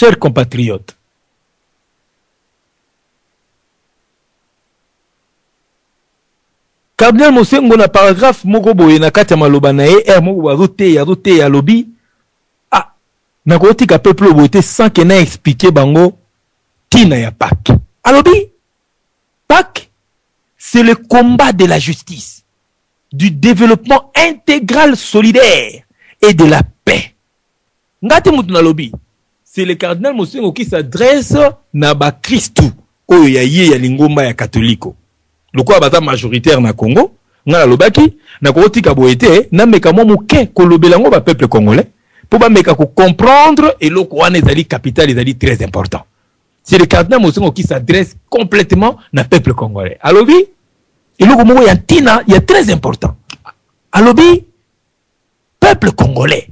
Chers compatriotes, Cardinal Mosengo na paragraphe moko boye na kati ya maloba na ye moko azote ya lobby na kotika peuple boye sans que na expliquer bango tina ya Pâques. Alobi Pâques, c'est le combat de la justice, du développement intégral solidaire et de la paix. Ngati mutu na lobby, c'est le cardinal Mosengo qui s'adresse na ba Christou oyo ya ye ya lingomba ya katoliko. Loko abata majoritaire na Congo, nga lobaki na kotika boete na meka mo muke kolobela ngo ba peuple congolais pour ba meka ko comprendre et loko wana ezali capital ezali très important. C'est le cardinal Mosengo qui s'adresse complètement na peuple congolais. Alobi et loko mo ya tina ya très important. Alobi peuple congolais.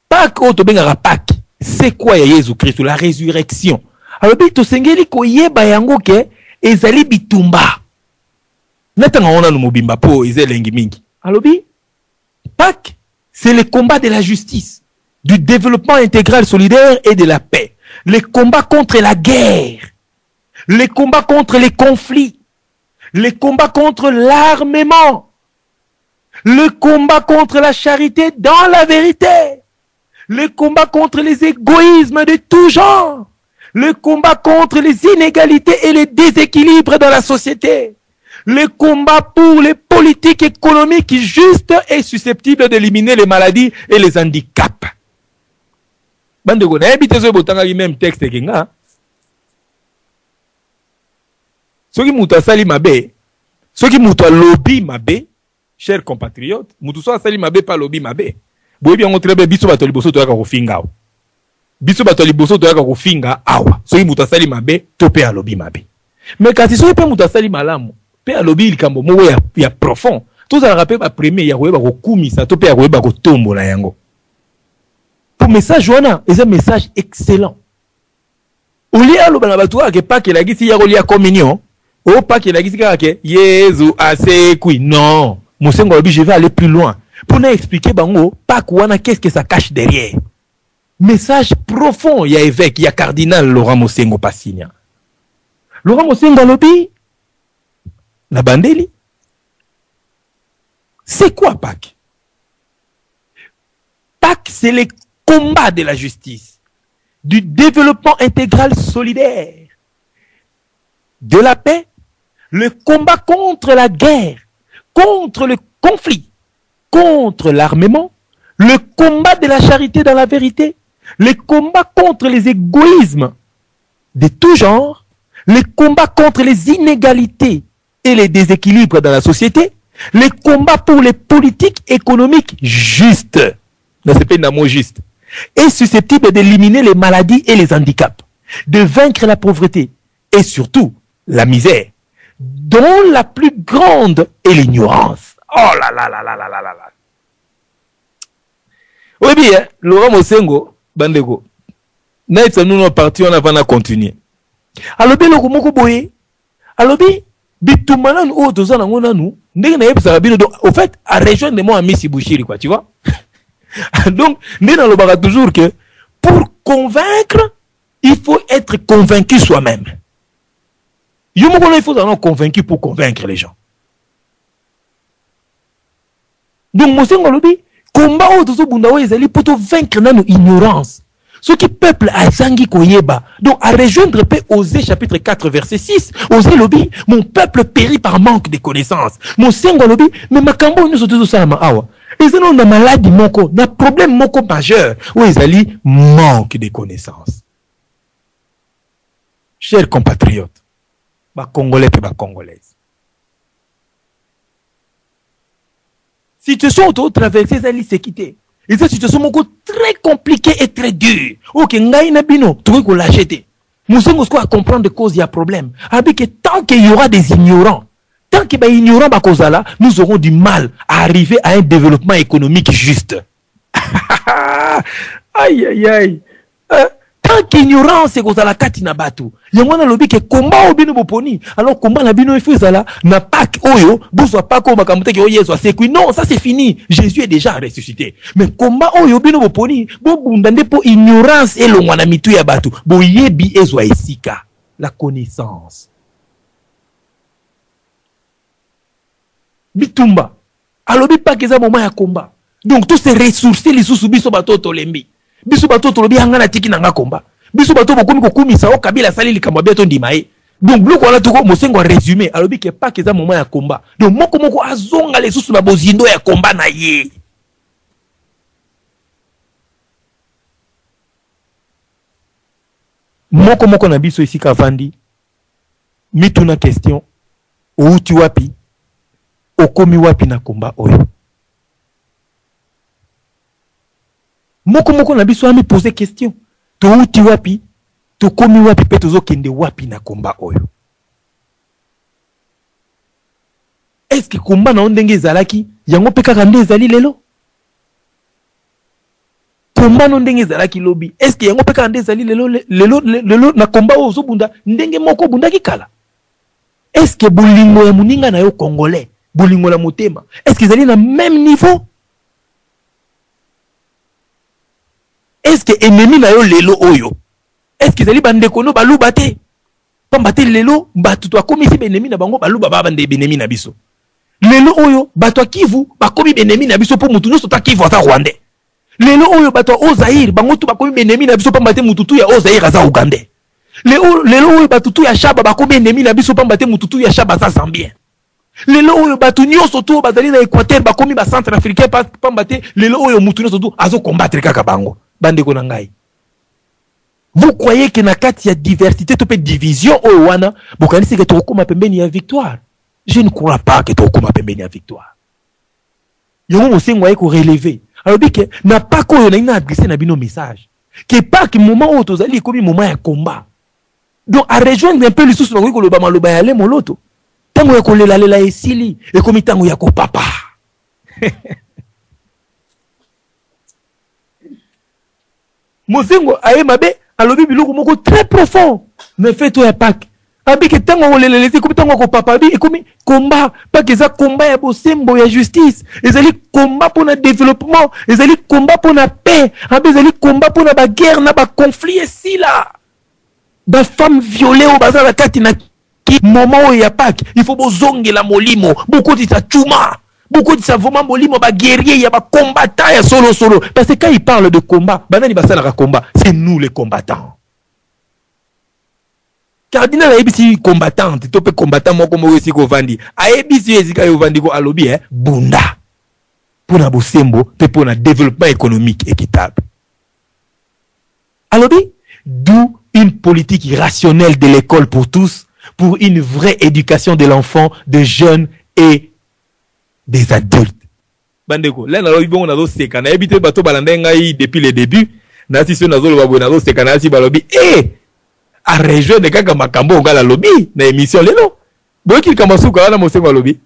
Pâques otobenga Pâques, c'est quoi ya Jésus Christ, la résurrection. Alobi to sengeli ko yeba yango ke ezali bitumba. Natanga ona no mobimba po ezelengi mingi. Alobi Pâques, c'est le combat de la justice, du développement intégral solidaire et de la paix. Le combat contre la guerre, le combat contre les conflits, le combat contre l'armement, le combat contre la charité dans la vérité, le combat contre les égoïsmes de tout genre, le combat contre les inégalités et les déséquilibres dans la société, le combat pour les politiques économiques justes et susceptibles d'éliminer les maladies et les handicaps. Bandego na habite zo botanga ki même texte kenga. Soki mutu asali mabe, soki mutu lobby mabe, chers compatriotes, mutu so asali mabe pa lobby mabe. Boye bien montre be biso bato liboso to yaka ko finga awa. Biso bato liboso to yaka ko finga awa. Soki mutu asali mabe, to pe lobby mabe. Mais kasi soki pe mutu asali malamu, pe lobby likambo mo ya profond. To za rappel ba premier ya koyeba ko kumisa, to pe ya koyeba ko tombola yango. Pour message wana, c'est un message excellent. Au lieu de que pas que la gisi ya kolia communion, ou pas que la gisi que Jésus a sécui. Non, Mosengo je vais aller plus loin pour nous expliquer bango pas wana qu'est-ce que ça cache derrière. Message profond, il y a évêque, il y a cardinal Laurent Mosengo Passigna. Laurent Mosengo lobi la bandeli. C'est quoi Pâques? Pâques, c'est le combat de la justice, du développement intégral solidaire, de la paix, le combat contre la guerre, contre le conflit, contre l'armement, le combat de la charité dans la vérité, le combat contre les égoïsmes de tout genre, le combat contre les inégalités et les déséquilibres dans la société, le combat pour les politiques économiques justes, non, c'est pas un mot juste, est susceptible d'éliminer les maladies et les handicaps, de vaincre la pauvreté et surtout la misère, dont la plus grande est l'ignorance. Oh là là là là là là là là. Oui bien, Laurent Mosengo, Bandego, naïta nous parti, on va continuer. Alors bien, le moko boye, alors bien, bitumana ou tozana ngona nous, ndenge na yebisa bino donc au fait à rejoindre moi à Messi Bouchiri quoi, tu vois. Donc, nous allons toujours que pour convaincre, il faut être convaincu soi-même. Il faut être convaincu pour convaincre les gens. Donc, Mosengo lobi, combat pour te vaincre notre ignorance. Ce qui peuple a sangi koyeba. Donc, à rejoindre Osée chapitre 4 verset 6, Osée lobi, mon peuple périt par manque de connaissances. Mosengo lobi, mais makambo nous sommes ça awa. Ils ont une maladie, un problème majeur, où ils allaient manque de connaissances. Chers compatriotes, les Congolais et les Congolaises, situation auto traversée, ils allaient se quitter. Et cette situation très compliquée et très dure. Ok, ngai na bino, tu veux qu'on l'achète. Nous sommes à comprendre de cause il y a problème. Avec que tant qu'il y aura des ignorants, tant que les ignorants bakozala, nous aurons du mal à arriver à un développement économique juste. Aïe aïe aïe. tant qu'ignorance est la kati na batu yango na lobi ke combat obino boponi alors combat na bino ifo zala na Pâques oyo bozwa Pâques o makambo te ke oyezo c'est non ça c'est fini Jésus est déjà ressuscité mais combat oyo obino boponi bobunda nde po ignorance elongwa na mitu ya batu boyebi ezwa esika la connaissance bitumba alobi Pâques eza moment ya combat donc tous ces ressources les sous biso bato tolembi biso bato tolobi angana tiki nanga komba biso bato bokomi kokumisa o Kabila sali likambo beto ndimae donc bloko wana toko mosengo résumé alobi ke Pâques eza moment ya combat donc moko azonga les sous na bozindo ya combat na ye moko na biso ici kavandi mituna question outi wapi okomi wapi na combat oyo moko na biso ami poser question to uti wapi to komi wapi pe tozo kende wapi na combat oyo est-ce que combat na ondenge zalaki yango pe kaka nde ezali lelo combat na ondenge zalaki lobi est-ce que yango pe kaka nde ezali lelo na combat ozo bunda ndenge moko bundaki kala est-ce que bolingo ya muninga na yo congolais bolingo la motema est-ce que ezali na même niveau est-ce que ennemi na yo lelo oyo est-ce que ezali bandeko no baluba te pamba te lelo bato to akomisi benemi na bango baluba baba nde benemi na biso lelo oyo bato akivu bakomi benemi na biso po mutu nyonso ta kivu ata rwandais lelo oyo bato o Zaïre bango to bakomi benemi na biso pamba te mutu tu ya o Zaïre aza ugandais lelo oyo bato tu ya shaba bakomi benemi na biso pamba te mutu tu ya shaba aza zambien lelo oyo bato nyonso to bazali na Équateur bakomi ba centre africain pamba te lelo oyo mutu nyonso tu azo combattre kaka bango. Vous croyez que na kati ya diversité to pe division o wana bokanisi ke tokoma pembeni ya victoire? Je ne crois pas que tokoma pembeni ya victoire. Yongo mosengo ayeko relever. Alors dit que na pas ko na ina adresser na bino message. Que pas que moment où tozali comme moment ya combat. Donc à rejoindre un peu les sous ko loba maloba ya le moloto. Tango ya ko lela esili e komi tango ya ko papa. Mosengo aye mabe alobi biloko moko très profond mais fait toi ya Pâques abi ke tango olelelezi komi tango ko papa bi ekomi combat pas que ça combat ya bosembo ya justice ezali combat pour le développement ezali combat pour la paix abi ezali combat pour la guerre na ba conflit ici là ba femme violée au bazar la kati na ki moment ya Pâques il faut bozongela molimo beaucoup de chuma beaucoup de vraiment molimo ba guerrier ya ba combattant ya solo parce que quand il parle de combat banani basala combat c'est nous les combattants cardinal ABC combattante to pe combattant moko mo wesi ko vandi ABC ezika yo vandi ko alobi bunda pour na bosembo pe pour na développement économique équitable alobi d'où une politique rationnelle de l'école pour tous pour une vraie éducation de l'enfant des jeunes et des adultes. Bandeko, là na bongo na zo seka na ebité bato balanda ngai depuis le début na si so na zo lo babo na zo seka na si balobi a rejoindre kaka makambo ngala lobi na émission lelo. Boki kamasuka na mosengo lobi.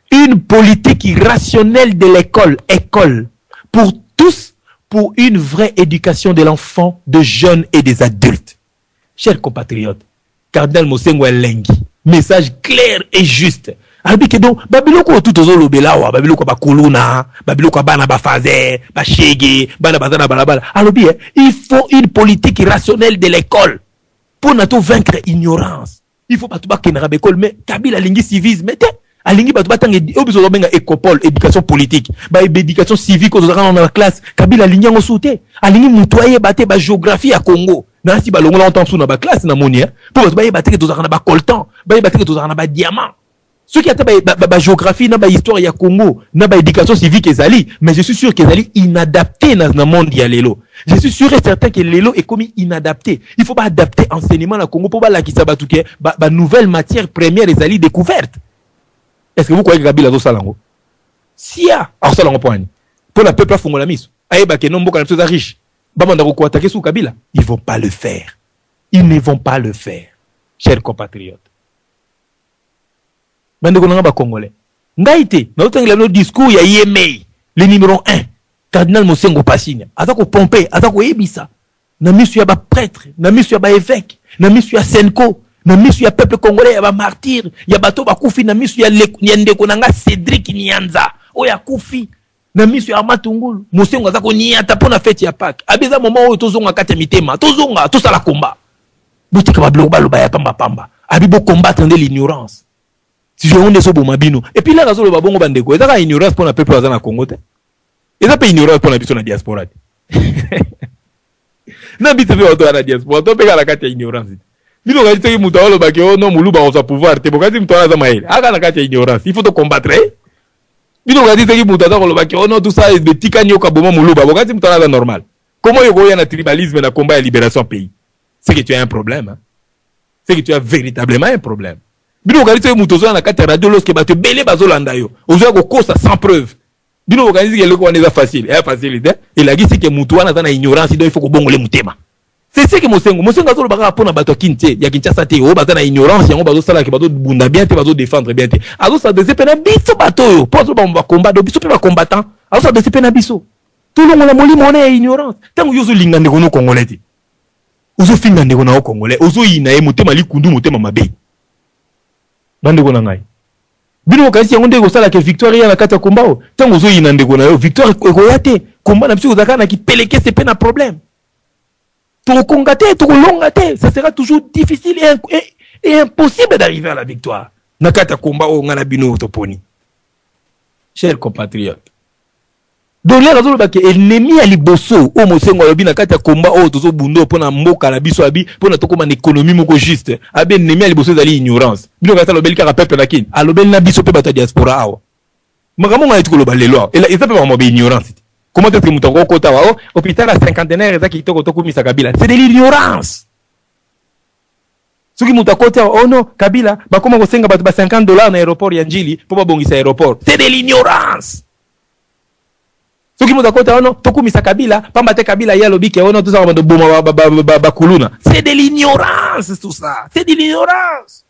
Une politique rationnelle de école pour tous pour une vraie éducation de l'enfant, des jeunes et des adultes. Chers compatriotes, Cardinal Mosengo Lengi, message clair et juste. Alors que donc babiloko tout ozolo belawa babiloko ba kuluna babiloko bana ba fazer ba shege bana bazana balabala alors bien il faut une politique rationnelle de l'école pour nato vaincre ignorance il faut pas tout ba kenra école mais Kabila lingi civisme te alingi ba tout ba tangi obiso benga école éducation politique ba éducation civique ozaka na classe Kabila lingi ngo souté alingi mutoyer baté ba géographie ya Congo na si ba longo longtemps sous na ba classe na moni pour ba baté que tozaka na ba coltan ba baté que tozaka na ba diamant. Ceux qui ont la géographie, la histoire du Congo, la éducation civique, mais je suis sûr qu'ils sont inadaptés dans le monde. Je suis sûr et certain que l'élo est comme inadapté. Il ne faut pas adapter l'enseignement au Congo pour que la nouvelle matière première est découverte. Est-ce que vous croyez que Kabila a salango? Si il y a, alors salango point. Pour le peuple fongola mis, aïeba que non beaucoup de choses riches. Bamanda ko attaquer sous Kabila, ils vont pas le faire. Ils ne vont pas le faire, chers compatriotes. Bandeko nanga ba congolais ngaite na otangela no discours ya Yemei le numéro 1 cardinal Mosengo Passine atako pomper atako yebisa na misu ya ba prêtre, na misu ya ba évêque, na misu ya Senko, na misu ya peuple congolais ya ba martyr, ya bato ba kufi na misu ya ndeko nanga Cédric Nyanza, o ya kufi na misu ya Matungulu, Mosengo azako niata pona fête ya Pâques. Abeza moment o tozonga kati mitema, tozonga to sala combat. Botika ba bloba loba ya pamba pamba. Abibo combattre de l'ignorance. Si je onde so bo mabino. Et puis là razo loba bongo bandeko, ezaka ignorance pona peuple azana Congo te. Eza pe ignorance pona biso na diaspora. Na biso pe oto na diaspora, to pe kala kati ya ignorance. Bino ga tiki muta olo ba ke no muluba on sa pouvoir te, bokazi muta za maele. Aka na kati ya ignorance, il faut te combattre. Bino ga tiki muta za olo ba ke no tout ça de tika nyoka boma muluba, bokazi muta za normal. Comment yoko ya na tribalisme na combat et libération pays? C'est que tu as un problème. Hein? C'est que tu as véritablement un problème. Bino organise mutozo na kati radio lorsque ba te belé bazolanda yo. Ozo ko kosa sans preuve. Bino organise que le ko eza facile. Et facilité. Il a dit que mutu wana na ignorance donc il faut ko bongole mutema. C'est ce que Mosengo azolo baka pona bato kinté ya Kinshasa te o bazana ignorance yango bazo sala ke bazo bunda bien te bazo défendre bien te. Azo sa desepena biso bato yo. Pour ba combat do biso pe ba combattant. Azo sa desepena biso. Tout le monde la moli mona ignorance. Tango yo zo linga ndeko no congolais te. Ozo finga ndeko na congolais. Ozo ina e mutema likundu mutema mabe. Bandeko na ngai. Bino kasi yango ndeko sala ke victoire ya na kata kombao. Tango zo ina ndeko na yo victoire ko yate. Combat na biso ozaka na ki peleke c'est pas un problème. To kongate, to longate, ça sera toujours difficile et impossible d'arriver à la victoire. Na kata kombao ngana bino toponi. Chers compatriotes. Donc les raisons que l'ennemi a liboso au Mosengo alobi na kati ya combat o tozo bundo pona mboka na biso abi pona to koma na économie moko juste abi ennemi a liboso zali ignorance bino kata lobeli ka peuple na kin alobeli na biso pe bata diaspora awa makambo ngana tuko loba lelo et ça peut vraiment be ignorance. Comment est-ce que mutongo kota wa hôpital à cinquantenaire ezaki kitoko to kumisa Kabila, c'est de l'ignorance. Soki mutakota oh non Kabila ba koma ko senga ba $50 na aéroport ya Njili po ba bongisa aéroport, c'est de l'ignorance. Soki mutakota ono tokumisa Kabila pamba te Kabila ya lobi ke ono tout ça ba boma ba kuluna, c'est de l'ignorance tout ça, c'est de l'ignorance.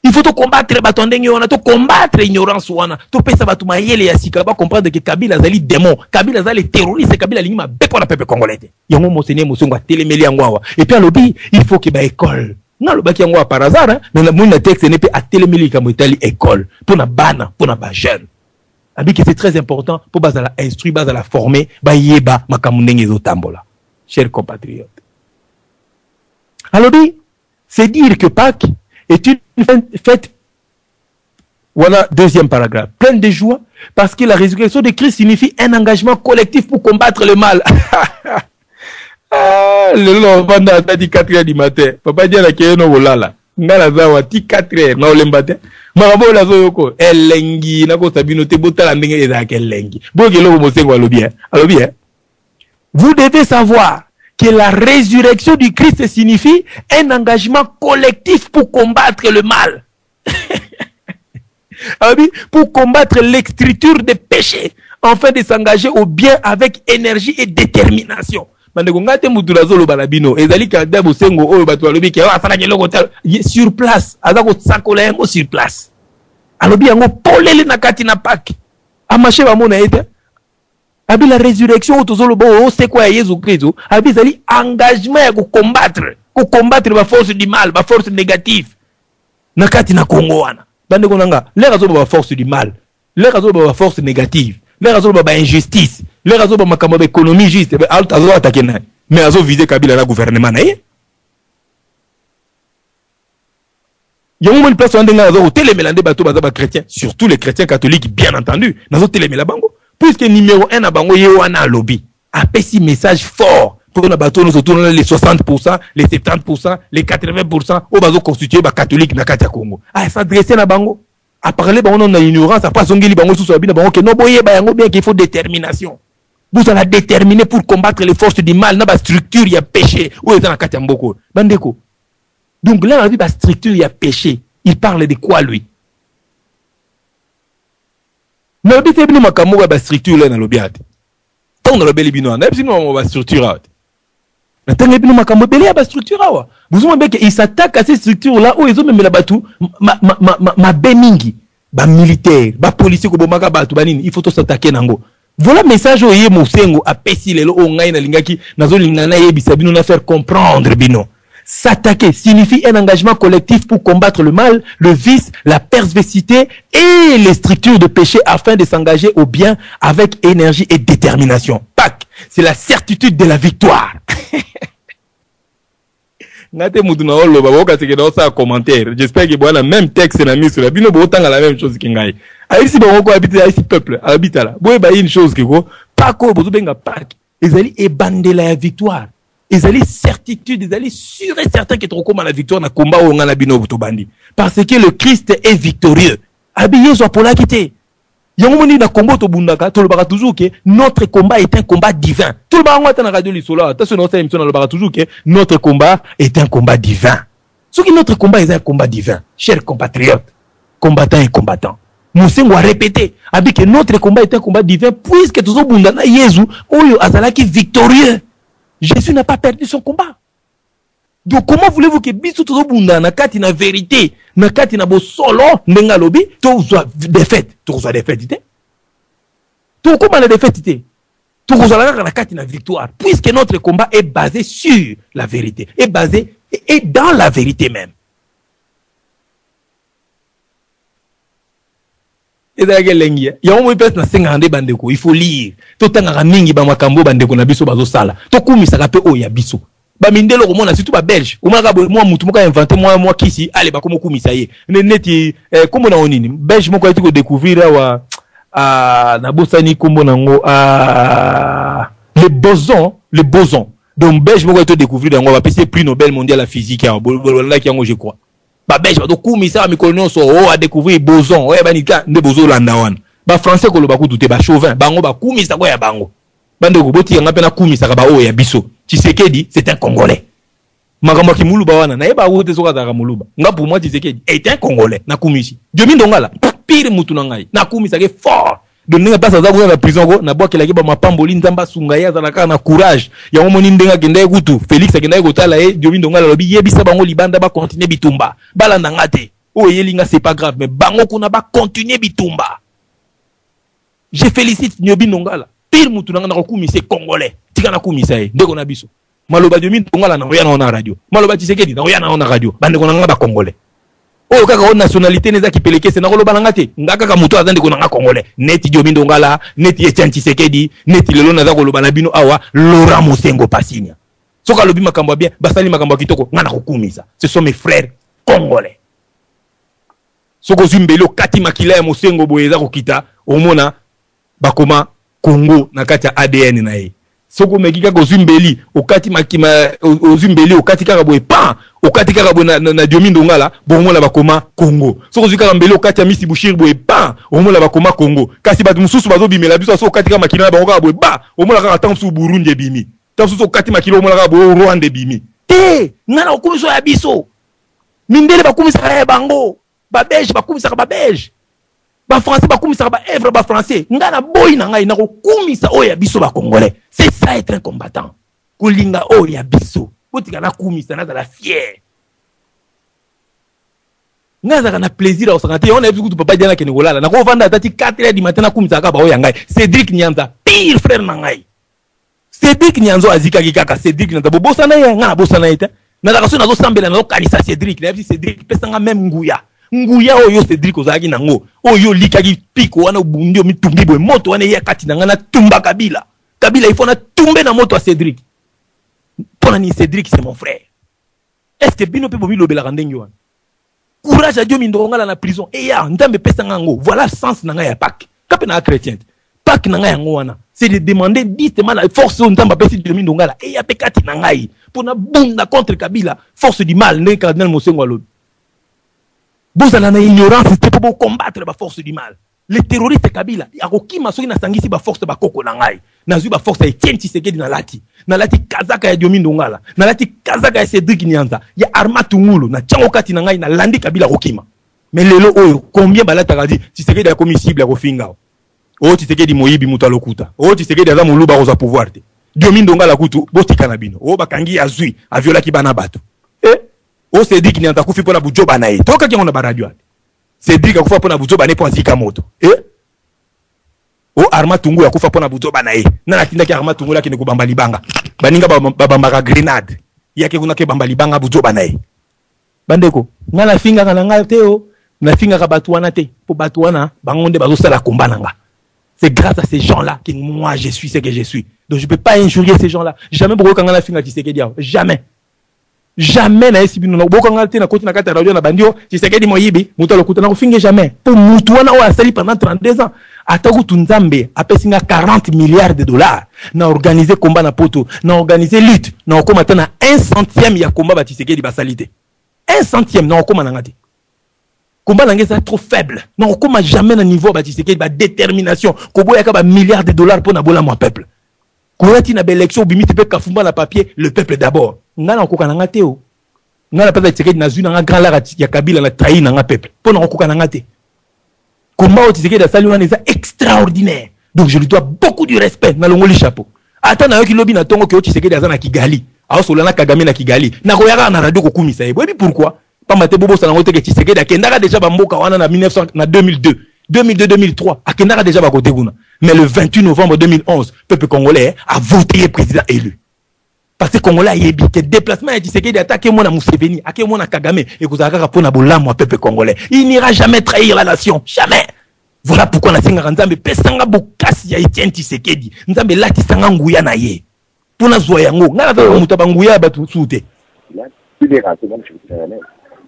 Il faut te combattre batondenge wana, to combattre ignorance wana, to pesa batu mayele ya sika ba comprendre que Kabila zali démon, Kabila zali terroriste, Kabila lingima beko na peuple congolais. Yango Monseigneur Mosengo telemeli yango awa. Et puis alobi il faut que ba école. Na lobaki yango par hasard hein, mais na texte n'est pas telemeli ka motali école pour na bana, pour na ba jeune. Abi que c'est très important pour bazala instruire, bazala former, ba yeba makamundenge zo tambola. Chers compatriotes. Alors c'est dire que Pâques est une fête, voilà, deuxième paragraphe, pleine de joie, parce que la résurrection de Christ signifie un engagement collectif pour combattre le mal. Le lendemain, on a dit 4h du matin. Papa dit à la Kéno Volala. Ngala zawa ti 4h na olembate. Marabo la zoyoko elengi na ko sabino te botala ndenge ezaka elengi. Boke lo Mosengo alobi alobi. Vous devez savoir que la résurrection du Christ signifie un engagement collectif pour combattre le mal. Pour combattre l'extriture des péchés, afin de s'engager au bien avec énergie et détermination. Sur place, sur place. La résurrection c'est quoi Jésus-Christ? Engagement à combattre la force du mal, la force négative. Nakati na Congo wana. Bande konanga, les raisons de la force du mal, les raisons de la force négative, les raisons de la injustice, les raisons de la économie juste, mais azo viser Kabila na gouvernement na ye. Il y a une place où on a télémélandé bateau bazaba chrétiens, surtout les chrétiens catholiques bien entendu, nazo téléméla bango. Puisque numéro 1 à Bango Yewana lobby a petit message fort pour nos bateaux, nous autour les 60%, les 70%, les 80% au bateau constitué par catholique na Katia Congo. À s'adresser à Bango, à parler Bango dans l'ignorance, à pas sonner Bango sous Sabine Bango que non boye Bango bien qu'il faut détermination. Vous allez déterminer pour combattre les forces du mal, dans la structure il y a péché ou dans la Katia Mboko. Bandeko. Donc là on a vu la structure il y a péché. Il parle de quoi lui? Mais on dit makambo ba structure là na lobiate. Tant na lobeli bino na bino ba structure. Na tant bino makambo beli ba structure wa. Vous voyez que il s'attaque à ces structures là où ils ont même la batu ma bemingi ba militaire, ba policier ko bomaka batu banini, il faut to s'attaquer nango. Voilà message au yé mosengo a pesi lelo o ngai na lingaki nazo lingana yebisa bino na faire comprendre bino. S'attaquer signifie un engagement collectif pour combattre le mal, le vice, la perversité et les structures de péché afin de s'engager au bien avec énergie et détermination. Pâques, c'est la certitude de la victoire. J'espère que voilà même texte na mis sur la bino bo tanga la même chose que ngai. Aïsi bon ko habiter aïsi peuple habite là. Boye ba une chose que ko pas ko bozo benga Pâques. Ezali ebandela ya victoire. Ezali certitude, ezali sûr et certain que trop la victoire na combat o ngana bino botobandi. Parce que le Christ est victorieux. Habillé soit pour la quitter. Yongomoni na combat to bundaka to le bara toujours que notre combat est un combat divin. Tout le bara na radio lisola, attention dans cette émission na le bara toujours que notre combat est un combat divin. Ce qui notre combat est un combat divin. Chers compatriotes, combattants et combattants. Moussengo a répété, a dit que notre combat est un combat divin puisque tous bundana Jésus oyo azalaki victorieux. Jésus n'a pas perdu son combat. Donc comment voulez-vous que biso tous bundana na kati na vérité, na kati na bo solo ndenga lobi, to soit défaite, to soit défaite. To comment la défaite était? To soit na kati na victoire puisque notre combat est basé sur la vérité, est basé et dans la vérité même. Et d'ailleurs lengia, ya omo pèse na 50 bandeko, il faut lire. To tanga mingi ba makambo bandeko na biso bazo sala. To kumisa ka pe o ya biso. Ba mindelo ko mona surtout ba belge. O maka moi mutu moka inventé moi kisi, allez ba komo kumisa ye. Neti kombo na onini. Belge moko ati ko découvrir wa na bosani kombo nango le boson. Donc belge moko ati découvrir nango ba pese prix Nobel mondial la physique ya bolala ki yango je crois. Ba belge ba to kumisa ba mikolo so o a découvrir boson. Ouais ba nika nde bozo landa wana. Ba français ko lo ba kutu te ba chauvin. Bango ba kumisa ko ya bango. Bande ko boti yanga pena kumisa ka ba o ya biso. Tshisekedi c'est un Congolais. Makambo ki muluba wana na yeba wote soka za muluba. Nga pour moi Tshisekedi est un Congolais na kumisi. Diomi ndongala pire mutu na ngai. Na kumisa ke fort. De ninga pasa za ko na prison ko na boka la ke ba mapamboli nzamba sunga ya za na courage. Ya omoni ndenga kenda ekutu. Félix akenda ko tala Diomi ndongala lobi yebisa bango libanda ba continuer bitumba. Bala ngate. O yelinga c'est pas grave mais bango kuna ba continuer bitumba. Je félicite Diomi ndongala. Pire mutu na ko kumisa Congolais. Tika na kumisa e ndeko na biso. Maloba Diomi ndongala na oyana na radio. Maloba Tshisekedi na oyana na radio. Bande ko na ba Congolais. Oh kaka o nationalité neza ki peleke se na ko loba ngate. Ngaka ka mutu azande ko na Congolais. Neti Diomi ndongala, neti Etienne Tshisekedi, neti lelo na za ko loba na bino awa Laurent Mosengo Pasinya. Soka lobi makambo bien, basali makambo kitoko ngana ko kumisa. Ce sont mes frères congolais. Soko zumbelo kati makila ya Mosengo boyeza ko kita omona bakoma Congo na kati ADN na ye. Soko mekika ko zumbeli okati makima ozumbeli okati kaka boye pa okati kaka boye na Diomi ndongala bongola bakoma Congo. Soko zika mbeli okati ya Misi Bushir boye pa omola bakoma Congo. Kasi batu mususu bazo bimela biso so okati kaka makila ba kaka boye ba omola kaka tansu Burundi bimi. Tansu so okati makila omola kaka boye Rwanda bimi. Te ngana okumiso ya biso. Mindele bakumisa ya bango. Ba belge bakumisa ba belge. Ba français bakumisa ba evre ba français ngana boy na ngai na ko kumisa oya biso ba congolais. C'est ça être un combattant. Kulinga oya biso botika na kumisa na la fier. Ngaza na plaisir au santé on a vu que papa diana kenigolala na ko vanda tati 4h du matin na kumisa ka ba oya ngai. Cédric Nyanza pire frère na ngai. Cédric Nyanzo azika kaka Cédric Nyanza bobosa na ye ngana bosa na ite. Na la raso na zo sambela na kanisa Cédric na Cédric pesanga même nguya. Nguya oyo Cédric ozaki nango oyo likaki piko wana bundio mitumbi boy moto wana ya kati nanga na tumba Kabila il faut na tumbe na moto à Cédric pona ni Cédric c'est mon frère est-ce que bino pe bomi lobela kandengi wana courage à Diomi ndongala na prison et ya ndambe pesa ngango voilà sens nanga ya Pâques kape na chrétien Pâques nanga yango wana c'est de demander justement la force on ndamba pesa Diomi ndongala et ya pe kati nangai pona bunda contre Kabila force du mal ne cardinal Mosengo alobi. Vous avez une ignorance, c'est pour combattre la force du mal. Les terroristes Kabila, il y a aucun maçon qui n'a sangisi la force de Bakoko Nangai. N'a eu la force de Etienne Tshisekedi na lati. Na lati Kazaka ya Diomi ndongala. Na lati Kazaka ya Cédric Nyanza. Il y a Arma Tungulu. Na Tchango Kati Nangai. Na landi Kabila Okima. Mais lelo oyo, combien balata kadi Tshisekedi a commis cible à Kofinga. Oh Tshisekedi moyibi mutalokuta. Oh Tshisekedi aza muluba roza pouvoir te. Diomi ndongala kutu, bosti kanabino. Oh bakangi azui, a viola ki bana bato. O Cédric Nyanza kufi pona bujoba na ye. Toka ki on a ba radio. Cédric akufa pona bujoba ne ponzi ka moto. O Arma Tungu ya kufa pona buto banae. Nana tinda ki Arma Tungu la ki ne kubamba libanga. Baninga babamba grenade. Yake kuna ke bamba libanga buto banae. Bandeko, ngala finga kananga teo, na finga ka batuana te. Po batuana, bangonde bazo sala combat nanga. C'est grâce à ces gens-là que moi je suis ce que je suis. Donc je peux pas injurier ces gens-là. Jamais pour kangala finga Tshisekedi. Jamais. Jamais na esibi no boko ngate na koti na kata radio na bandio Tshisekedi moyibi muto lokuta na kufinge jamais pour mutu wana o asali pendant 32 ans ataku tunzambe apesinga 40 milliards de dollars na organiser combat na poto na organiser lutte na okoma tana 1/100 ya combat ba Tshisekedi basalite 1/100 na okoma na ngati combat na ngeza trop faible na okoma jamais na niveau ba Tshisekedi ba détermination ko boya ka ba milliards de dollars pour na bola mo peuple ko yati na élection bimiti pe kafumba na papier le peuple d'abord ngana okoka na ngate o ngana pesa Tshisekedi na zuna nga grand la ya Kabila na trahi na nga peuple pona okoka na ngate combat o Tshisekedi da sali wana eza extraordinaire donc je lui dois beaucoup de respect na longoli chapeau ata na yoki lobi na tongo ke o Tshisekedi aza na Kigali a solo na Kagame na Kigali na ko yaka na radio ko kumisa e bobi pourquoi pas mate bobo sana ngote ke Tshisekedi akendaka déjà ba mboka wana na 1900 na 2003 akendaka déjà ba kote kuna mais le 28 novembre 2011 peuple congolais a voté président élu. Parce que Congolais a yebi que déplacement et Tshisekedi attaqué moi na Museveni, attaqué moi na Kagame et que ça a pona bola moi peuple congolais. Il n'ira jamais trahir la nation, jamais. Voilà pourquoi na singa nzambe pesanga bokasi ya Etienne Tshisekedi. Nzambe lati sanga nguya na ye. Pona zoya yango, ngala ta muta banguya batu sute.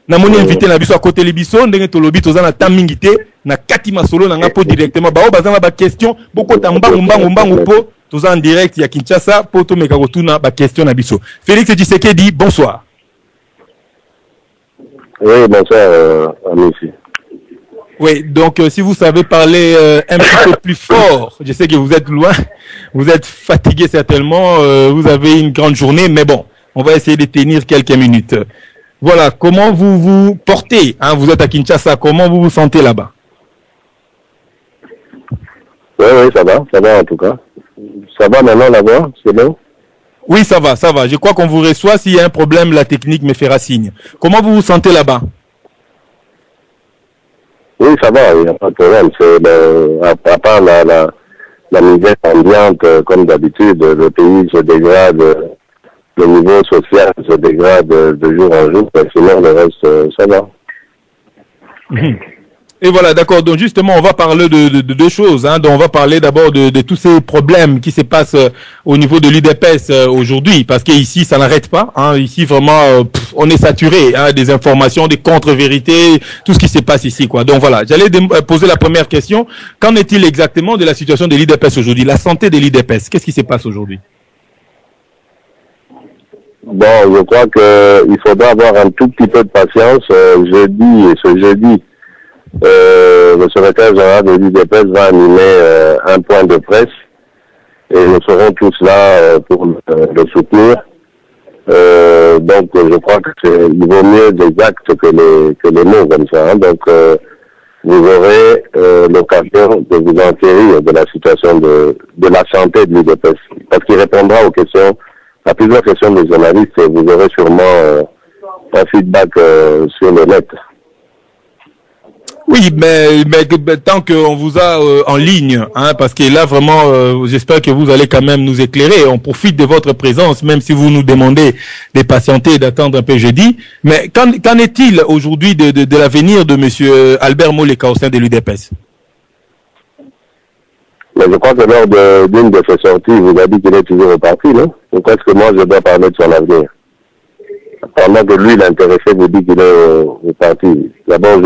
Na moni invité na biso à côté libiso ndenge tolobi tozana tamingité na kati masolo na nga po directement ba o bazana ba question boko tambangu po toza en direct ya Kinshasa po to meka kotuna ba question na biso. Félix Tshisekedi, bonsoir. Oui, bonsoir Amici. Oui, donc si vous savez parler un petit peu plus fort, je sais que vous êtes loin, vous êtes fatigué certainement, vous avez une grande journée, mais bon, on va essayer de tenir quelques minutes. Voilà, comment vous vous portez, hein? Vous êtes à Kinshasa, comment vous vous sentez là-bas? Oui, ça va en tout cas. Ça va maintenant là-bas, c'est bon? Oui, ça va. Je crois qu'on vous reçoit. S'il y a un problème, la technique me fera signe. Comment vous vous sentez là-bas? Oui, ça va, il n'y a pas de problème. À part la misère ambiante, comme d'habitude, le pays se dégrade, le niveau social se dégrade de jour en jour, sinon le reste, ça va. Et voilà, d'accord. Donc justement, on va parler de deux choses. Hein. Donc on va parler d'abord de tous ces problèmes qui se passent au niveau de l'UDPS aujourd'hui, parce qu'ici ça n'arrête pas. Hein. Ici vraiment, on est saturé hein, des informations, des contre-vérités, tout ce qui se passe ici, quoi. Donc voilà, j'allais poser la première question. Qu'en est-il exactement de la situation de l'UDPS aujourd'hui, la santé de l'UDPS? Qu'est-ce qui se passe aujourd'hui? Bon, je crois qu'il faudra avoir un tout petit peu de patience. Ce jeudi, le secrétaire général de l'UDPS va animer un point de presse et nous serons tous là pour le soutenir. Donc je crois qu'il vaut mieux des actes que les mots comme ça. Hein. Donc vous aurez l'occasion de vous enquérir de la situation de la santé de l'UDPS. Parce qu'il répondra aux questions, à plusieurs questions des journalistes et vous aurez sûrement un feedback sur le net. Oui, mais tant qu'on vous a en ligne, hein, parce que là vraiment, j'espère que vous allez quand même nous éclairer. On profite de votre présence, même si vous nous demandez de patienter et d'attendre un peu jeudi. Mais qu'en est-il aujourd'hui de l'avenir de Monsieur Albert Moleka au sein de l'UDPS? Mais je crois que lors d'une de ses sorties, il vous a dit qu'il est toujours au parti, non? Pourquoi est-ce que moi je dois parler de son avenir? Pendant que lui, l'intéressé, vous dit qu'il est au parti. D'abord,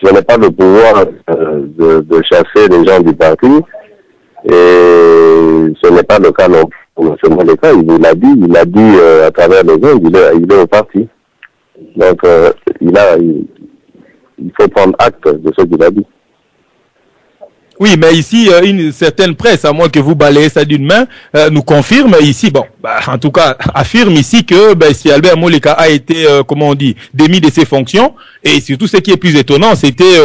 je n'ai pas le pouvoir de chasser les gens du parti et ce n'est pas le cas non plus pour M. Moleka. Il l'a dit à travers les gens, il est au parti. Donc il faut prendre acte de ce qu'il a dit. Oui, mais ici, une certaine presse, à moins que vous balayez ça d'une main, nous confirme ici, en tout cas, affirme ici que si Albert Moleka a été, comment on dit, démis de ses fonctions, et surtout ce qui est plus étonnant, c'était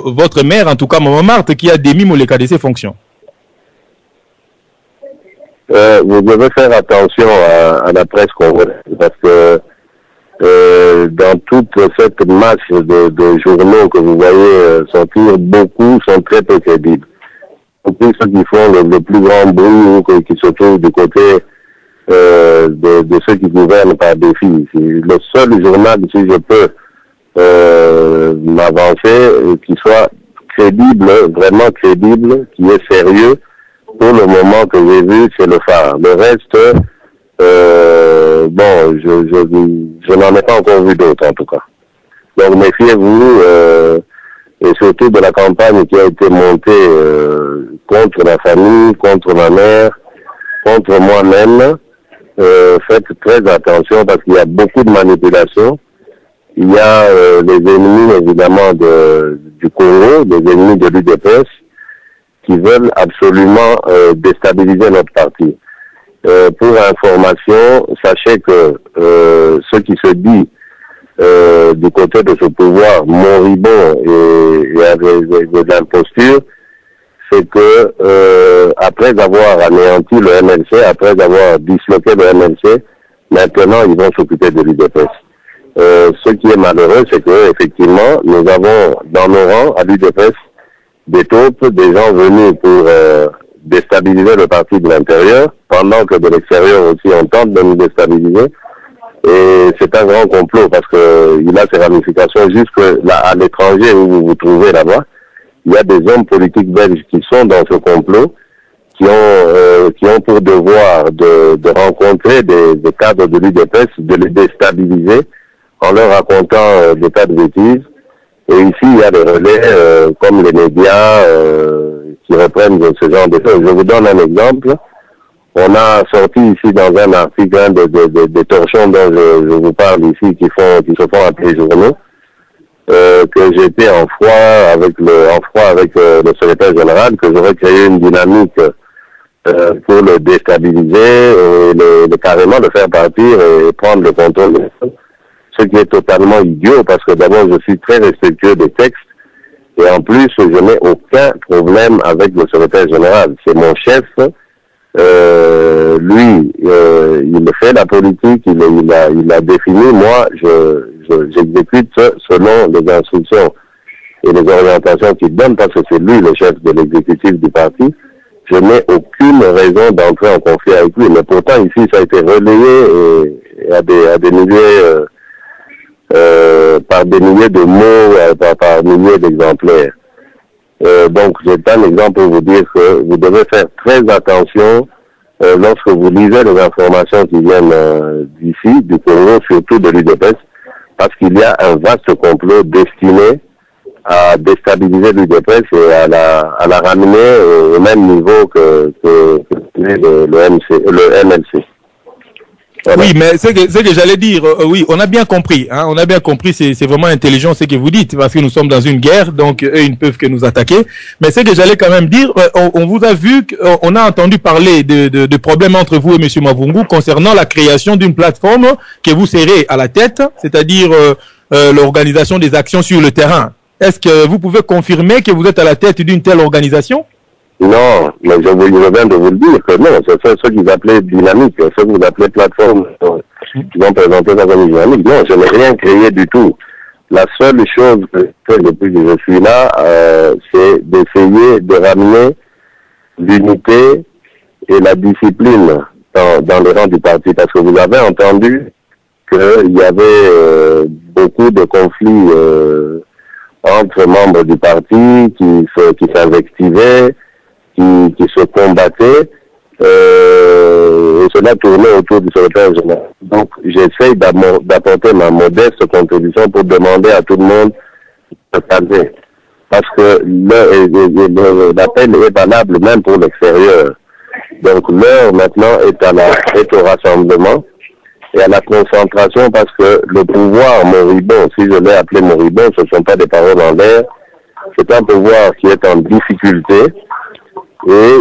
votre mère, en tout cas Maman Marthe, qui a démis Moleka de ses fonctions. Vous devez faire attention à la presse congolaise, parce que dans toute cette masse de journaux que vous voyez sortir, beaucoup sont très peu crédibles. compris ceux qui font le plus grand bruit ou qui se trouvent du côté de ceux qui gouvernent par défi. C'est le seul journal, si je peux m'avancer, qui soit crédible, vraiment crédible, qui est sérieux. Pour le moment que j'ai vu, c'est le Phare. Le reste, bon, je n'en ai pas encore vu d'autres en tout cas. Donc méfiez-vous, et surtout de la campagne qui a été montée contre la famille, contre ma mère, contre moi-même. Faites très attention parce qu'il y a beaucoup de manipulations. Il y a les ennemis évidemment du Congo, les ennemis de l'UDPS, qui veulent absolument déstabiliser notre parti. Pour information, sachez que ce qui se dit du côté de ce pouvoir moribond et avec de l'imposture, c'est que après avoir anéanti le MLC, après avoir disloqué le MLC, maintenant ils vont s'occuper de l'UDPS. Ce qui est malheureux, c'est que effectivement, nous avons dans nos rangs à l'UDPS des taupes, des gens venus pour déstabiliser le parti de l'intérieur, pendant que de l'extérieur aussi on tente de nous déstabiliser. Et c'est un grand complot parce que il a ses ramifications jusque là à l'étranger où vous vous trouvez là-bas. Il y a des hommes politiques belges qui sont dans ce complot, qui ont pour devoir de rencontrer des cadres de l'UDPS, de les déstabiliser en leur racontant des tas de bêtises. Et ici, il y a des relais comme les médias qui reprennent ce genre de choses. Je vous donne un exemple. On a sorti ici dans un article des torchons dont je vous parle ici qui se font appeler journaux, que j'étais en froid avec le secrétaire général, que j'aurais créé une dynamique pour le déstabiliser et carrément le faire partir et prendre le contrôle. Ce qui est totalement idiot parce que d'abord je suis très respectueux des textes et en plus je n'ai aucun problème avec le secrétaire général. C'est mon chef. Lui, il fait la politique, il a défini. Moi, j'exécute selon les instructions et les orientations qu'il donne parce que c'est lui le chef de l'exécutif du parti. Je n'ai aucune raison d'entrer en conflit avec lui. Mais pourtant, ici, ça a été relayé à des milliers, par des milliers de mots, par milliers d'exemplaires. Donc, c'est un exemple pour vous dire que vous devez faire très attention lorsque vous lisez les informations qui viennent d'ici, du Congo, surtout de l'UDPS, parce qu'il y a un vaste complot destiné à déstabiliser l'UDPS et à la ramener au même niveau que le MLC. Voilà. Oui, mais c'est que j'allais dire, oui, on a bien compris, hein, on a bien compris, c'est vraiment intelligent ce que vous dites, parce que nous sommes dans une guerre, donc eux, ils ne peuvent que nous attaquer. Mais ce que j'allais quand même dire, on vous a vu, on a entendu parler de problèmes entre vous et M. Mavungu concernant la création d'une plateforme que vous serez à la tête, c'est-à-dire l'organisation des actions sur le terrain. Est-ce que vous pouvez confirmer que vous êtes à la tête d'une telle organisation? Non, mais je viens de vous le dire que non, c'est ce qu'ils appelaient dynamique, ce que vous appelez plateforme, qui vont présenter ça comme dynamique. Non, je n'ai rien créé du tout. La seule chose que je fais depuis que je suis là, c'est d'essayer de ramener l'unité et la discipline dans les rangs du parti. Parce que vous avez entendu qu'il y avait beaucoup de conflits entre membres du parti qui s'invectivaient, qui se combattaient, et cela tournait autour du secrétaire général. Donc, j'essaye d'apporter ma modeste contribution pour demander à tout le monde de calmer. Parce que l'appel est valable même pour l'extérieur. Donc, l'heure maintenant est au rassemblement et à la concentration parce que le pouvoir moribond, si je l'ai appelé moribond, ce ne sont pas des paroles en l'air, c'est un pouvoir qui est en difficulté. Et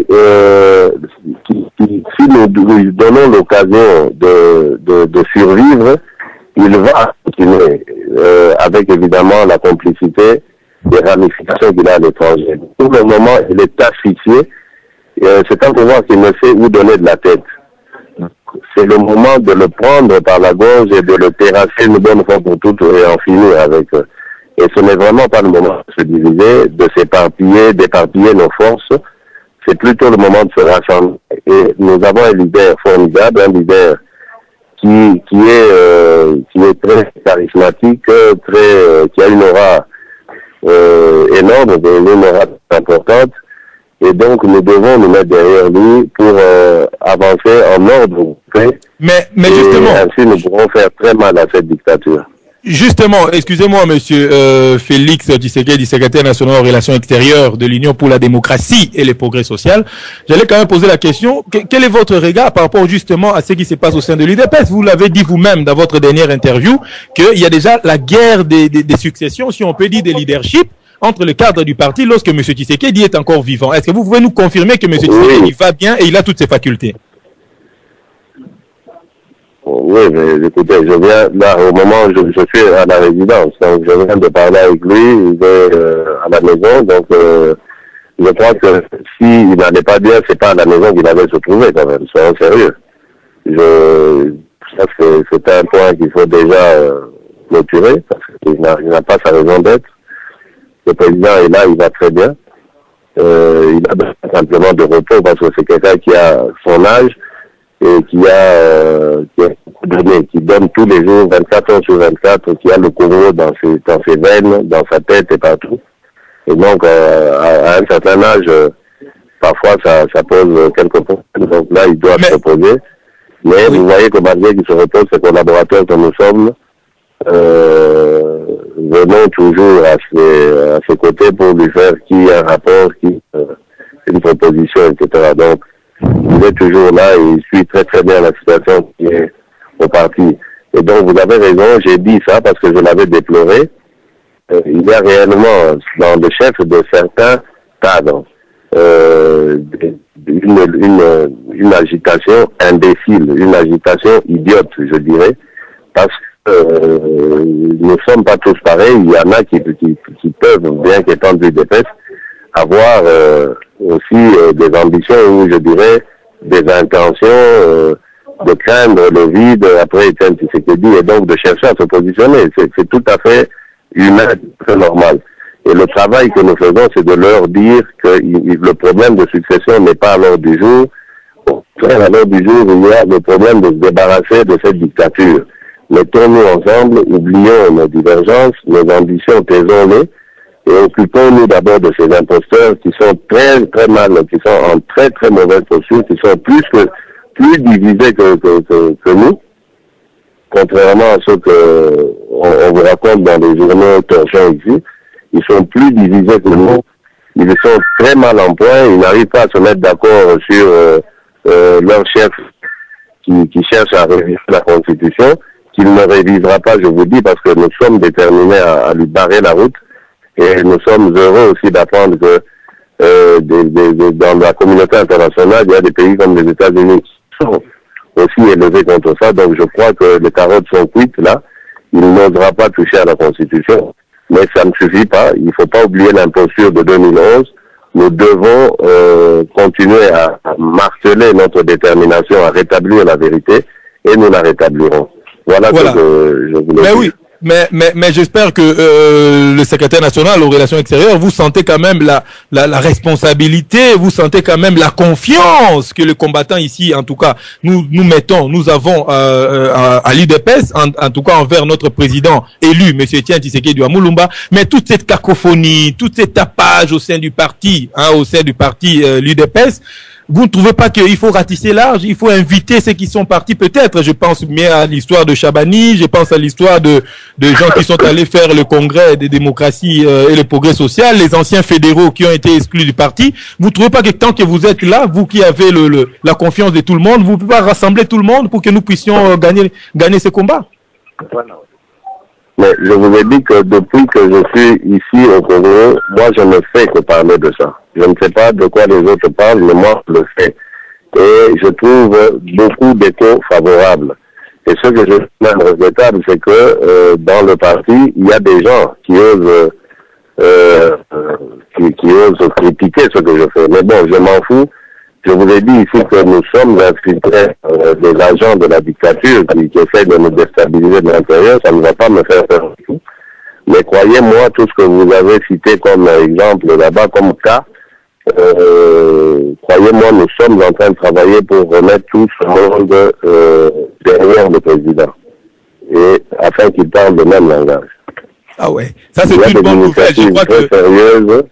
si nous lui donnons l'occasion de survivre, il va continuer avec évidemment la complicité des ramifications qu'il a à l'étranger. Pour le moment, il est asphyxié. C'est un pouvoir qui ne sait où donner de la tête. C'est le moment de le prendre par la gorge et de le terrasser une bonne fois pour toutes et en finir avec eux. Et ce n'est vraiment pas le moment de se diviser, de s'éparpiller, d'éparpiller nos forces. c'est plutôt le moment de se rassembler. Et nous avons un leader formidable, un leader qui est très charismatique, qui a une aura énorme, une aura importante. Et donc, nous devons nous mettre derrière lui pour avancer en ordre. Mais justement, ainsi, nous pourrons faire très mal à cette dictature. Justement, excusez-moi, monsieur Félix Tshisekedi, secrétaire national aux relations extérieures de l'Union pour la démocratie et le progrès social. J'allais quand même poser la question, quel est votre regard par rapport justement à ce qui se passe au sein de l'UDPS? Vous l'avez dit vous-même dans votre dernière interview, qu'il y a déjà la guerre des successions, si on peut dire des leaderships, entre le cadre du parti lorsque M. Tshisekedi est encore vivant. Est-ce que vous pouvez nous confirmer que M. Tshisekedi va bien et il a toutes ses facultés? Oui, mais écoutez, je viens là au moment où je suis à la résidence, donc je viens de parler avec lui, il est à la maison, donc je crois que s'il n'allait pas bien, c'est pas à la maison qu'il avait se trouver quand même, soyons sérieux. Ça c'est un point qu'il faut déjà clôturer, parce qu'il n'a pas sa raison d'être. Le président est là, il va très bien. Il a besoin simplement de repos parce que c'est quelqu'un qui a son âge et qui donne tous les jours, 24 heures sur 24, qui a le Congo dans ses veines, dans sa tête et partout. Et donc, à un certain âge, parfois, ça pose quelques problèmes. Donc là, il doit se reposer. Mais vous voyez que malgré qu'il se repose, ses collaborateurs que nous sommes, venons toujours à ses côtés pour lui faire un rapport, une proposition, etc. Donc, il est toujours là et il suit très très bien la situation qui est au parti. Et donc, vous avez raison, j'ai dit ça parce que je l'avais déploré. Il y a réellement, dans le chef de certains cadres, une agitation imbécile, une agitation idiote, je dirais, parce que nous ne sommes pas tous pareils. Il y en a qui peuvent, bien qu'étant du DPS, avoir aussi des ambitions ou, je dirais, des intentions de craindre le vide après Etienne Tshisekedi et donc de chercher à se positionner. C'est tout à fait humain, très normal. Et le travail que nous faisons, c'est de leur dire que le problème de succession n'est pas à l'ordre du jour. À l'ordre du jour, il y a le problème de se débarrasser de cette dictature. Mettons-nous ensemble, oublions nos divergences, nos ambitions, taisons-les, et occupons-nous d'abord de ces imposteurs qui sont très très mal, qui sont en très très mauvaise posture, qui sont plus divisés que nous, contrairement à ce que on vous raconte dans les journaux torchons ici. Ils sont plus divisés que nous, ils sont très mal en point, ils n'arrivent pas à se mettre d'accord sur leur chef qui cherche à réviser la Constitution, qu'il ne révisera pas, je vous dis, parce que nous sommes déterminés à lui barrer la route. Et nous sommes heureux aussi d'apprendre que dans la communauté internationale, il y a des pays comme les États-Unis qui sont aussi élevés contre ça. Donc je crois que les carottes sont cuites là. Il n'osera pas toucher à la Constitution. Mais ça ne suffit pas. Il ne faut pas oublier l'imposture de 2011. Nous devons continuer à marteler notre détermination à rétablir la vérité et nous la rétablirons. Voilà. Ce que je voulais dire. Oui. Mais j'espère que le secrétaire national aux relations extérieures, vous sentez quand même la responsabilité, vous sentez quand même la confiance que les combattants ici, en tout cas, nous avons à l'UDPS, en tout cas envers notre président élu, M. Etienne Tshisekedi Mulumba, mais toute cette cacophonie, tout cet tapage au sein du parti, l'UDPS, vous ne trouvez pas qu'il faut ratisser large, il faut inviter ceux qui sont partis peut-être, je pense bien à l'histoire de Chabani, je pense à l'histoire de gens qui sont allés faire le congrès des démocraties et le progrès social, les anciens fédéraux qui ont été exclus du parti. Vous ne trouvez pas que tant que vous êtes là, vous qui avez la confiance de tout le monde, vous pouvez rassembler tout le monde pour que nous puissions gagner ce combat? Voilà. Mais je vous ai dit que depuis que je suis ici au Congo, moi je ne fais que parler de ça. Je ne sais pas de quoi les autres parlent, mais moi je le fais. Et je trouve beaucoup d'échos favorables. Et ce que je trouve même regrettable, c'est que dans le parti, il y a des gens qui osent critiquer ce que je fais. Mais bon, je m'en fous. Je vous ai dit ici que nous sommes infiltrés des agents de la dictature qui essaient de nous déstabiliser de l'intérieur. Ça ne va pas me faire peur du tout. Mais croyez-moi, tout ce que vous avez cité comme exemple là-bas, comme cas, croyez-moi, nous sommes en train de travailler pour remettre tout ce monde derrière le président, et afin qu'il parle le même langage. Ah ouais, ça c'est une bonne nouvelle. Je crois que... sérieuses.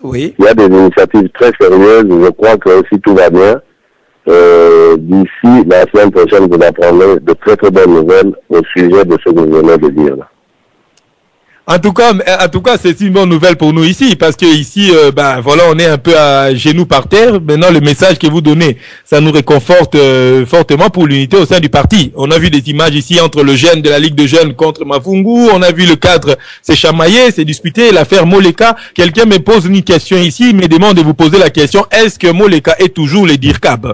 Oui. Il y a des initiatives très sérieuses. Je crois que si tout va bien, d'ici la semaine prochaine, vous apprendrez de très très bonnes nouvelles au sujet de ce que vous venez de dire là. En tout cas, c'est une bonne nouvelle pour nous ici, parce que ici, voilà, on est un peu à genoux par terre. Maintenant, le message que vous donnez, ça nous réconforte fortement pour l'unité au sein du parti. On a vu des images ici entre le jeune de la Ligue de jeunes contre Mavungu. On a vu le cadre s'est chamaillé, s'est disputé. L'affaire Moleka. Quelqu'un me pose une question ici, il me demande de vous poser la question: est-ce que Moleka est toujours le DIRCAB?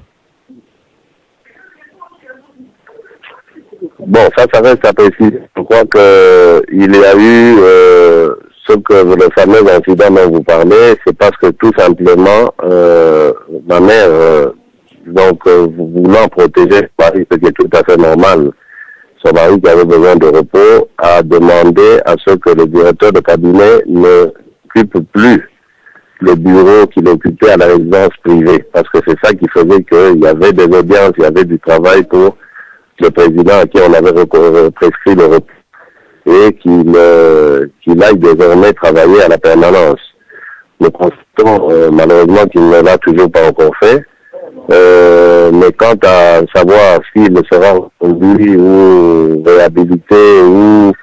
Bon, ça reste à préciser. Je crois qu'il y a eu le fameux incident dont vous parlez, c'est parce que tout simplement, ma mère, voulant protéger son mari, ce qui est tout à fait normal, son mari qui avait besoin de repos, a demandé à ce que le directeur de cabinet ne occupe plus le bureau qu'il occupait à la résidence privée, parce que c'est ça qui faisait qu'il y avait des audiences, il y avait du travail pour le président à qui on avait prescrit le repos, et qu'il aille désormais travailler à la permanence. Nous constatons malheureusement qu'il ne l'a toujours pas encore fait, mais quant à savoir s'il sera reconduit ou réhabilité ou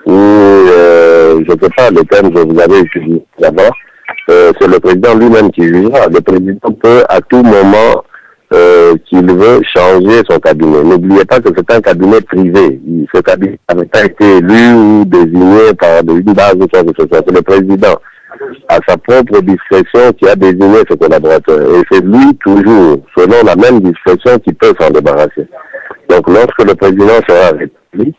je ne sais pas le terme que vous avez utilisé d'abord, c'est le président lui-même qui jugera. Le président peut à tout moment qu'il veut changer son cabinet. N'oubliez pas que c'est un cabinet privé. Ce cabinet n'avait pas été élu ou désigné par une base ou quoi que ce soit. C'est le président, à sa propre discrétion, qui a désigné ses collaborateurs. Et c'est lui, toujours, selon la même discrétion, qui peut s'en débarrasser. Donc, lorsque le président sera rétabli,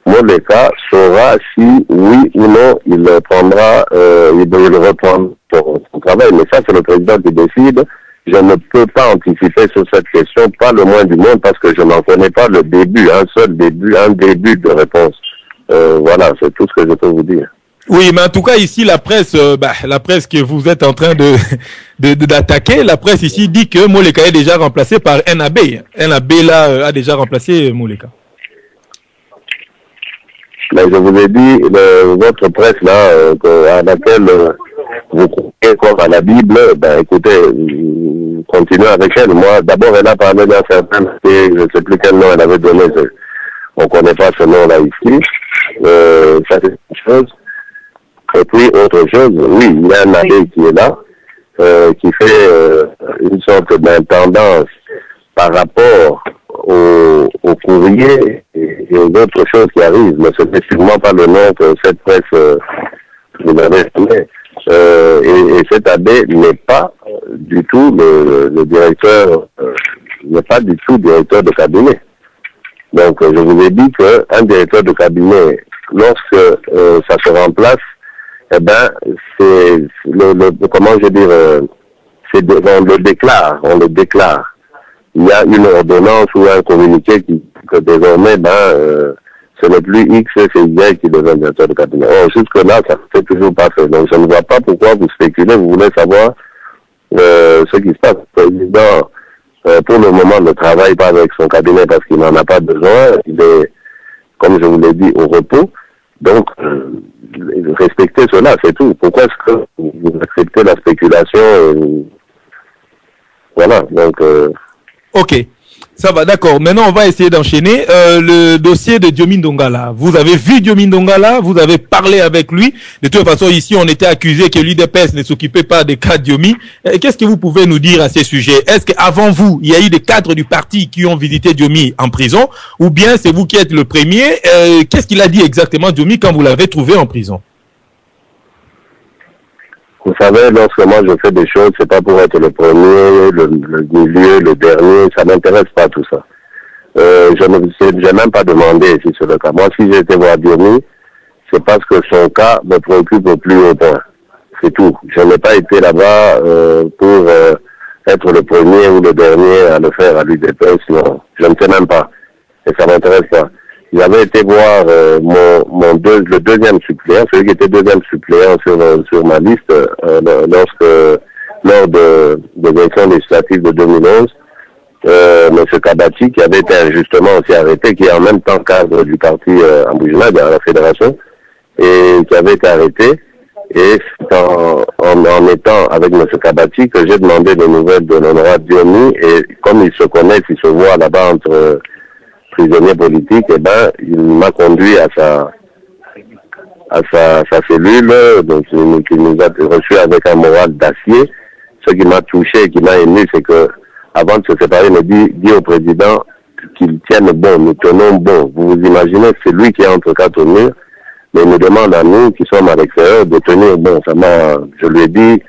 Moleka saura si, oui ou non, il prendra, il reprendre son travail. Mais ça, c'est le président qui décide. Je ne peux pas anticiper sur cette question, pas le moins du monde, parce que je n'en connais pas le début, un début de réponse. Voilà, c'est tout ce que je peux vous dire. Oui, mais en tout cas ici la presse que vous êtes en train d'attaquer, la presse ici dit que Moleka est déjà remplacé par NAB. NAB là a déjà remplacé Moleka. Mais je vous ai dit, votre presse là, à laquelle vous croyez comme à la Bible, écoutez, continuez avec elle. Moi, d'abord, elle a parlé d'un certain, je ne sais plus quel nom elle avait donné, on ne connaît pas ce nom-là ici. Ça, c'est une chose. Et puis, autre chose, oui, il y a un abbé qui est là, qui fait une sorte d'intendance par rapport au courrier et aux autres choses qui arrivent. Mais ce n'est sûrement pas le nom que cette presse vous avait donné. Et cet abbé n'est pas du tout le directeur, n'est pas du tout directeur de cabinet. Donc, je vous ai dit qu'un directeur de cabinet, lorsque ça se remplace, eh ben, c'est comment je dire, on le déclare. Il y a une ordonnance ou un communiqué que désormais, ce n'est plus X, c'est Y qui devient directeur de cabinet. Or, jusque-là, ça ne s'est toujours pas fait. Donc, je ne vois pas pourquoi vous spéculez, vous voulez savoir ce qui se passe. Le président, pour le moment, ne travaille pas avec son cabinet parce qu'il n'en a pas besoin. Il est, comme je vous l'ai dit, au repos. Donc, respectez cela, c'est tout. Pourquoi est-ce que vous acceptez la spéculation Voilà, donc... Ok, ça va, d'accord. Maintenant, on va essayer d'enchaîner. Le dossier de Diomi Ndongala. Vous avez vu Diomi Ndongala, vous avez parlé avec lui. De toute façon, ici, on était accusé que l'UDPS ne s'occupait pas des cas Diomi. Qu'est-ce que vous pouvez nous dire à ces sujets? Est-ce qu'avant vous, il y a eu des cadres du parti qui ont visité Diomi en prison? Ou bien c'est vous qui êtes le premier? Qu'est-ce qu'il a dit exactement, Diomi, quand vous l'avez trouvé en prison? Vous savez, lorsque moi je fais des choses, c'est pas pour être le premier, le milieu, le dernier, ça m'intéresse pas tout ça. Je n'ai même pas demandé si c'est le cas. Moi, si j'ai été voir Diomi, c'est parce que son cas me préoccupe au plus haut point. C'est tout. Je n'ai pas été là-bas pour être le premier ou le dernier à le faire à l'UDPS, non. Je ne sais même pas. Et ça m'intéresse pas. J'avais été voir le deuxième suppléant, celui qui était deuxième suppléant sur ma liste, lorsque lors de l'élection législative de 2011. M. Kabati, qui avait été injustement aussi arrêté, qui est en même temps cadre du parti Amboujina, de la fédération, et qui avait été arrêté. Et c'est en étant avec M. Kabati que j'ai demandé des nouvelles de l'honorable Diomi, et comme ils se connaissent, ils se voient là-bas entre prisonniers politiques, et ben, il m'a conduit à sa cellule, donc il nous a reçus avec un moral d'acier. Ce qui m'a touché et qui m'a ému, c'est que avant de se séparer, il me dit au président qu'il tienne bon, nous tenons bon. Vous vous imaginez, c'est lui qui est entre quatre murs, mais il nous demande à nous, qui sommes à l'extérieur, de tenir bon. Je lui ai dit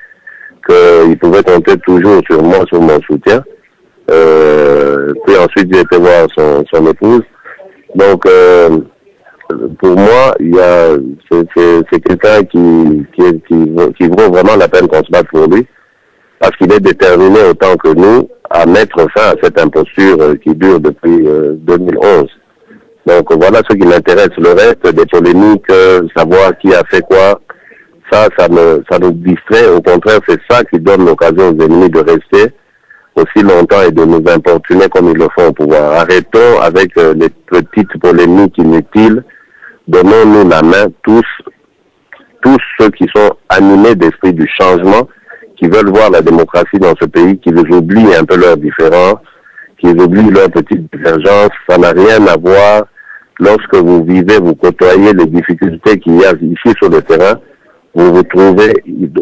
qu'il pouvait compter toujours sur moi, sur mon soutien. Puis ensuite, j'ai été voir son épouse. Donc, pour moi, c'est quelqu'un qui vaut vraiment la peine qu'on se batte pour lui, parce qu'il est déterminé autant que nous à mettre fin à cette imposture qui dure depuis 2011. Donc voilà ce qui m'intéresse. Le reste des polémiques, savoir qui a fait quoi, ça nous distrait. Au contraire, c'est ça qui donne l'occasion aux ennemis de rester aussi longtemps et de nous importuner comme ils le font au pouvoir. Arrêtons avec les petites polémiques inutiles. Donnons-nous la main, tous ceux qui sont animés d'esprit du changement, qui veulent voir la démocratie dans ce pays, qui oublient un peu leurs différends, qui oublient leurs petites divergences. Ça n'a rien à voir lorsque vous vivez, vous côtoyez les difficultés qu'il y a ici sur le terrain. Vous vous trouvez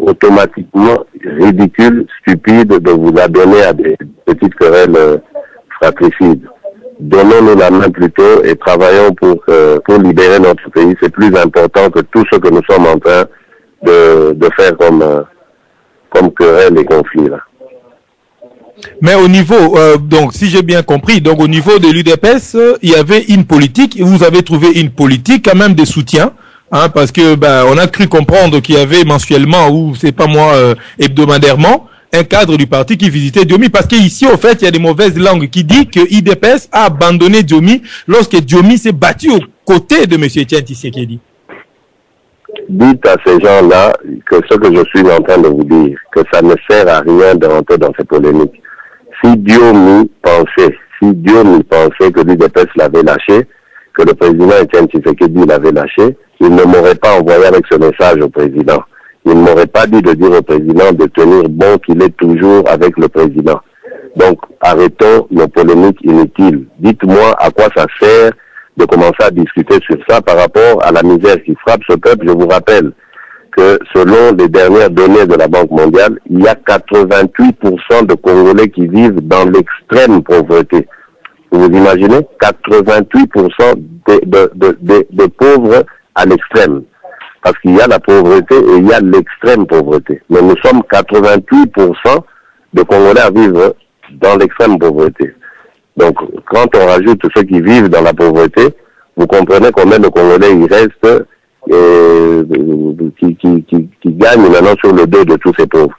automatiquement ridicule, stupide de vous adonner à des petites querelles fratricides. Donnons-nous la main plutôt et travaillons pour libérer notre pays. C'est plus important que tout ce que nous sommes en train de faire comme querelle et conflit là. Mais au niveau, donc si j'ai bien compris, donc au niveau de l'UDPS, il y avait une politique, et vous avez trouvé une politique quand même de soutien, hein, parce que on a cru comprendre qu'il y avait mensuellement, ou c'est pas moi, hebdomadairement, un cadre du parti qui visitait Diomi, parce qu'ici, au fait, il y a des mauvaises langues qui disent que l'UDPS a abandonné Diomi lorsque Diomi s'est battu aux côtés de M. Etienne Tshisekedi. Dites à ces gens-là que ce que je suis en train de vous dire, que ça ne sert à rien de rentrer dans ces polémiques. Si Diomi pensait que l'UDPS l'avait lâché, que le président Etienne Tshisekedi l'avait lâché, il ne m'aurait pas envoyé avec ce message au président. Il ne m'aurait pas dit de dire au président de tenir bon qu'il est toujours avec le président. Donc, arrêtons nos polémiques inutiles. Dites-moi à quoi ça sert de commencer à discuter sur ça par rapport à la misère qui frappe ce peuple. Je vous rappelle que selon les dernières données de la Banque mondiale, il y a 88% de Congolais qui vivent dans l'extrême pauvreté. Vous vous imaginez? 88% de pauvres à l'extrême. Parce qu'il y a la pauvreté et il y a l'extrême pauvreté. Mais nous sommes 88% de Congolais à vivre dans l'extrême pauvreté. Donc, quand on rajoute ceux qui vivent dans la pauvreté, vous comprenez combien de Congolais il reste qui gagnent maintenant sur le dos de tous ces pauvres.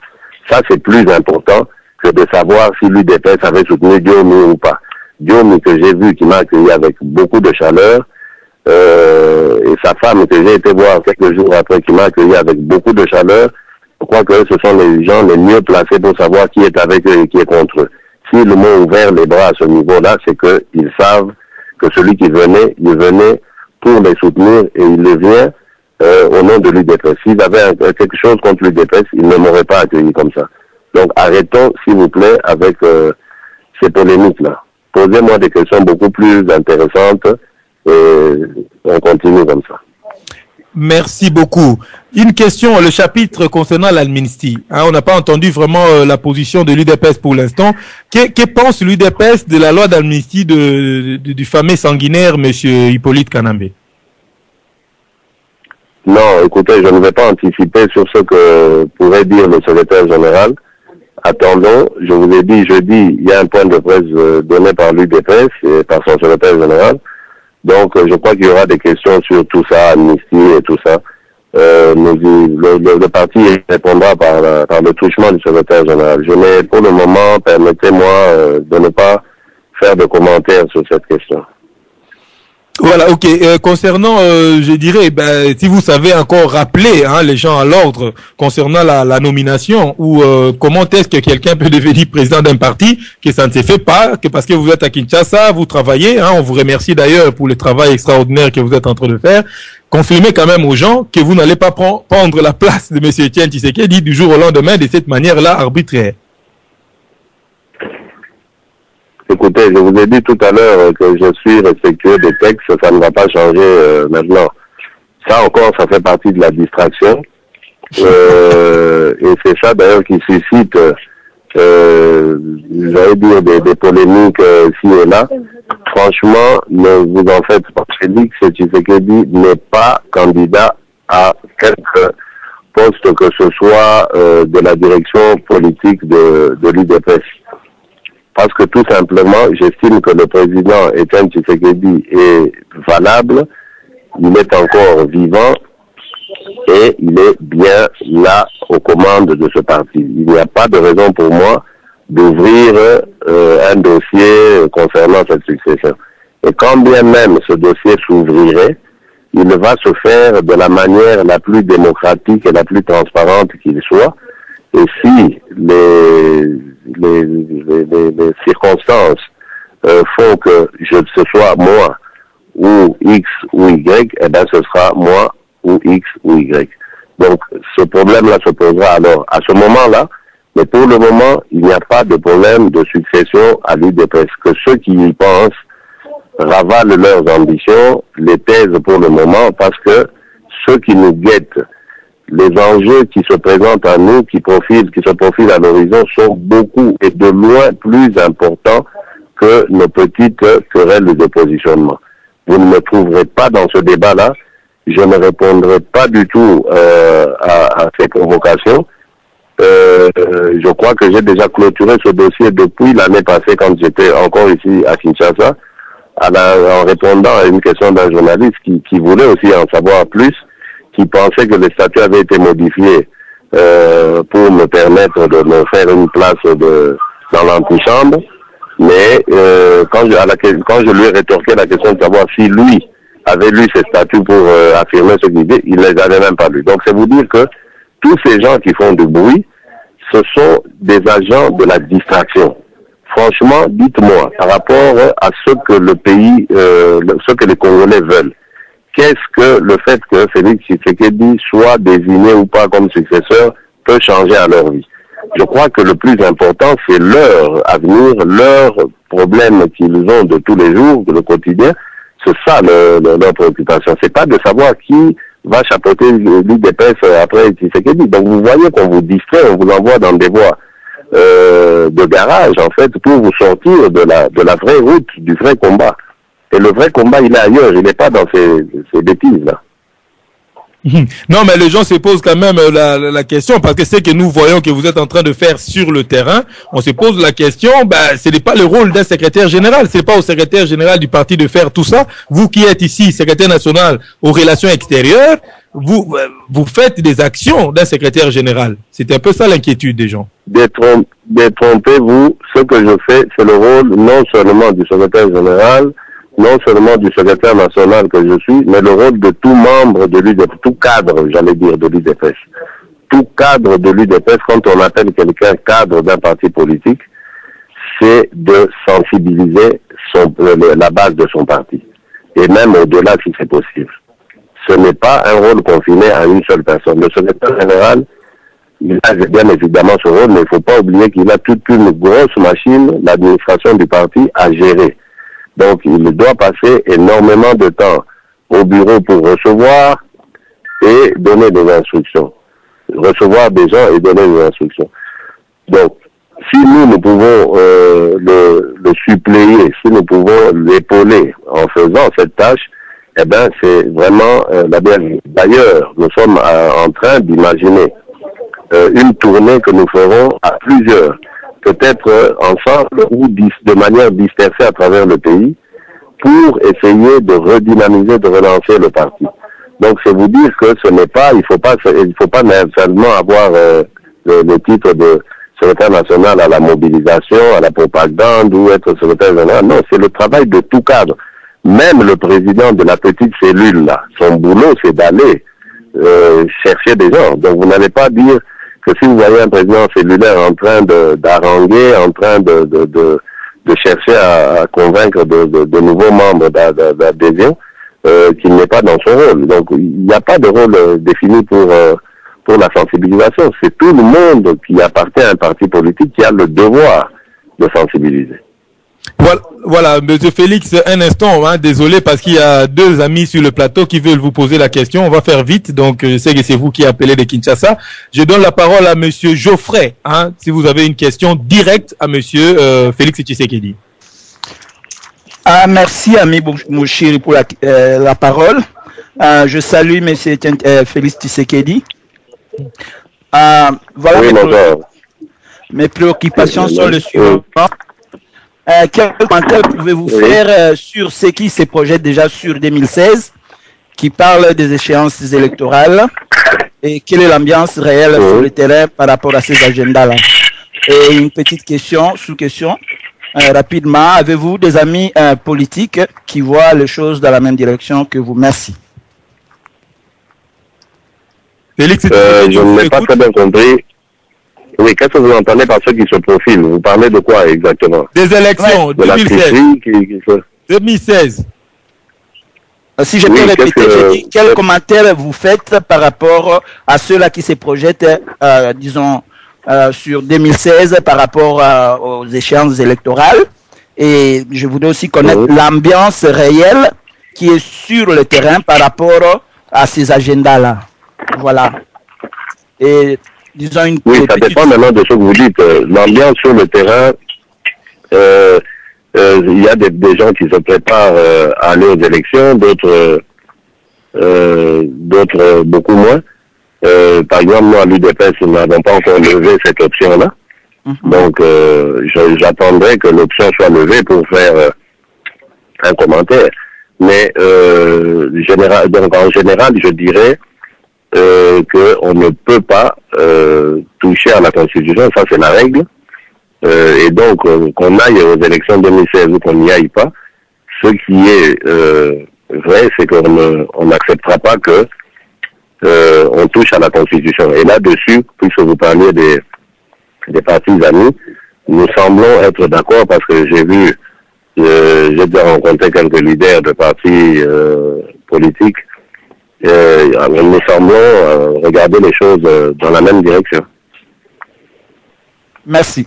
Ça, c'est plus important que de savoir si l'UDPS avait soutenu Diomi ou pas. Diomi, que j'ai vu, qui m'a accueilli avec beaucoup de chaleur, et sa femme, que j'ai été voir quelques jours après, qui m'a accueilli avec beaucoup de chaleur, je crois que ce sont les gens les mieux placés pour savoir qui est avec eux et qui est contre eux. S'ils m'ont ouvert les bras à ce niveau-là, c'est qu'ils savent que celui qui venait, il venait pour les soutenir et il le vient au nom de l'UDPS. S'ils avaient quelque chose contre l'UDPS, ils ne m'auraient pas accueilli comme ça. Donc arrêtons, s'il vous plaît, avec ces polémiques-là. Posez-moi des questions beaucoup plus intéressantes et on continue comme ça. Merci beaucoup. Une question, le chapitre concernant l'amnistie. Hein, on n'a pas entendu vraiment la position de l'UDPS pour l'instant. Que pense l'UDPS de la loi d'amnistie du fameux sanguinaire M. Hippolyte Kanambe? Non, écoutez, je ne vais pas anticiper sur ce que pourrait dire le secrétaire général. Attendons, je vous ai dit jeudi, il y a un point de presse donné par l'UDPS et par son secrétaire général. Donc, je crois qu'il y aura des questions sur tout ça, amnistie et tout ça. Le parti répondra par le truchement du secrétaire général. Pour le moment, permettez-moi de ne pas faire de commentaires sur cette question. Voilà, ok. Concernant, je dirais, si vous savez encore rappeler les gens à l'ordre concernant la nomination, ou comment est-ce que quelqu'un peut devenir président d'un parti, que ça ne se fait pas, que parce que vous êtes à Kinshasa, vous travaillez, on vous remercie d'ailleurs pour le travail extraordinaire que vous êtes en train de faire. Confirmez quand même aux gens que vous n'allez pas prendre la place de M. Etienne Tshisekedi du jour au lendemain de cette manière-là arbitraire. Écoutez, je vous ai dit tout à l'heure que je suis respectueux des textes, ça ne va pas changer maintenant. Ça encore, ça fait partie de la distraction. Et c'est ça d'ailleurs qui suscite, j'allais dire, des polémiques ici et là. Franchement, ne vous en faites pas. Félix Tshisekedi n'est pas candidat à quelque poste que ce soit de la direction politique de l'UDPS. Parce que tout simplement, j'estime que le président Etienne Tshisekedi est valable, il est encore vivant et il est bien là aux commandes de ce parti. Il n'y a pas de raison pour moi d'ouvrir un dossier concernant cette succession. Et quand bien même ce dossier s'ouvrirait, il va se faire de la manière la plus démocratique et la plus transparente qu'il soit. Et si les circonstances font que ce soit moi ou X ou Y, eh bien ce sera moi ou X ou Y. Donc ce problème-là se posera alors à ce moment-là, mais pour le moment, il n'y a pas de problème de succession à l'UDPS. Que ceux qui y pensent ravalent leurs ambitions, les taisent pour le moment, parce que ceux qui nous guettent, les enjeux qui se présentent à nous, qui se profilent à l'horizon, sont beaucoup et de loin plus importants que nos petites querelles de positionnement. Vous ne me trouverez pas dans ce débat-là. Je ne répondrai pas du tout à ces provocations. Je crois que j'ai déjà clôturé ce dossier depuis l'année passée quand j'étais encore ici à Kinshasa, en répondant à une question d'un journaliste qui voulait aussi en savoir plus, qui pensait que le statut avait été modifié pour me permettre de me faire une place dans l'antichambre. Mais quand je lui ai rétorqué la question de savoir si lui avait lu ces statuts pour affirmer ce qu'il dit, il les avait même pas lus. Donc c'est vous dire que tous ces gens qui font du bruit, ce sont des agents de la distraction. Franchement, dites-moi, par rapport à ce que le pays, ce que les Congolais veulent, qu'est-ce que le fait que Félix Tshisekedi soit désigné ou pas comme successeur peut changer à leur vie? Je crois que le plus important, c'est leur avenir, leurs problèmes qu'ils ont de tous les jours, de le quotidien. C'est ça leur préoccupation. C'est pas de savoir qui va chapeauter l'UDPS après Tshisekedi. Donc vous voyez qu'on vous distrait, on vous envoie dans des voies de garage, en fait, pour vous sortir de la vraie route, du vrai combat. Et le vrai combat, il est ailleurs, il n'est pas dans ces bêtises-là. Non, mais les gens se posent quand même la question, parce que c'est que nous voyons que vous êtes en train de faire sur le terrain. On se pose la question, ce n'est pas le rôle d'un secrétaire général, ce n'est pas au secrétaire général du parti de faire tout ça. Vous qui êtes ici, secrétaire national aux relations extérieures, vous faites des actions d'un secrétaire général. C'est un peu ça l'inquiétude des gens. Détrompez-vous, ce que je fais, c'est le rôle non seulement du secrétaire général, non seulement du secrétaire national que je suis, mais le rôle de tout membre de l'UDPS, tout cadre, j'allais dire, de l'UDPS. Tout cadre de l'UDPS, quand on appelle quelqu'un cadre d'un parti politique, c'est de sensibiliser la base de son parti. Et même au-delà si c'est possible. Ce n'est pas un rôle confiné à une seule personne. Le secrétaire général, il a bien évidemment ce rôle, mais il ne faut pas oublier qu'il a toute une grosse machine, l'administration du parti, à gérer. Donc, il doit passer énormément de temps au bureau pour recevoir et donner des instructions. Recevoir des gens et donner des instructions. Donc, si nous pouvons le suppléer, si nous pouvons l'épauler en faisant cette tâche, eh ben, c'est vraiment la bienvenue. D'ailleurs, nous sommes en train d'imaginer une tournée que nous ferons à plusieurs, peut-être ensemble ou de manière dispersée à travers le pays, pour essayer de redynamiser, de relancer le parti. Donc c'est vous dire que ce n'est pas, il faut pas nécessairement avoir le titre de secrétaire national à la mobilisation, à la propagande ou être secrétaire général. Non, c'est le travail de tout cadre. même le président de la petite cellule, là, son boulot, c'est d'aller chercher des gens. Donc, vous n'allez pas dire que si vous voyez un président cellulaire en train d'haranguer, en train de chercher à convaincre de nouveaux membres d'adhésion, qu'il n'est pas dans son rôle. Donc, il n'y a pas de rôle défini pour la sensibilisation. C'est tout le monde qui appartient à un parti politique qui a le devoir de sensibiliser. Voilà, Monsieur Félix, un instant, hein, désolé parce qu'il y a deux amis sur le plateau qui veulent vous poser la question. On va faire vite, donc je sais que c'est vous qui appelez de Kinshasa. Je donne la parole à Monsieur Geoffrey, hein, si vous avez une question directe à Monsieur Félix Tshisekedi. Ah, merci, ami Mouchiri, pour la parole. Je salue Monsieur Félix Tshisekedi. Voilà oui, mes préoccupations sont le suivant. Quel commentaire pouvez-vous faire sur ce qui se projette déjà sur 2016, qui parle des échéances électorales, et quelle est l'ambiance réelle sur le terrain par rapport à ces agendas-là? Et une petite question, sous-question, rapidement, avez-vous des amis politiques qui voient les choses dans la même direction que vous? Merci. Félix, je n'ai pas très bien compris. Oui, qu'est-ce que vous entendez par ceux qui se profilent? Vous parlez de quoi exactement? Des élections, de 2016. 2016. Si je peux répéter, je dis, quel commentaire vous faites par rapport à ceux-là qui se projettent, disons, sur 2016 par rapport aux échéances électorales? Et je voudrais aussi connaître l'ambiance réelle qui est sur le terrain par rapport à ces agendas-là. Voilà. Et disons une ça dépend maintenant de ce que vous dites. L'ambiance sur le terrain, il y a des gens qui se préparent à aller aux élections, d'autres beaucoup moins. Par exemple, nous, à l'UDPS, nous n'avons pas encore levé cette option-là. Donc, j'attendrai que l'option soit levée pour faire un commentaire. Mais donc en général, je dirais qu'on ne peut pas toucher à la Constitution, ça c'est la règle. Et donc, qu'on aille aux élections 2016 ou qu'on n'y aille pas, ce qui est vrai, c'est qu'on n'acceptera pas que on touche à la Constitution. Et là-dessus, puisque vous parliez des partis amis, nous semblons être d'accord parce que j'ai déjà rencontré quelques leaders de partis politiques. Nous semblons regarder les choses dans la même direction. Merci.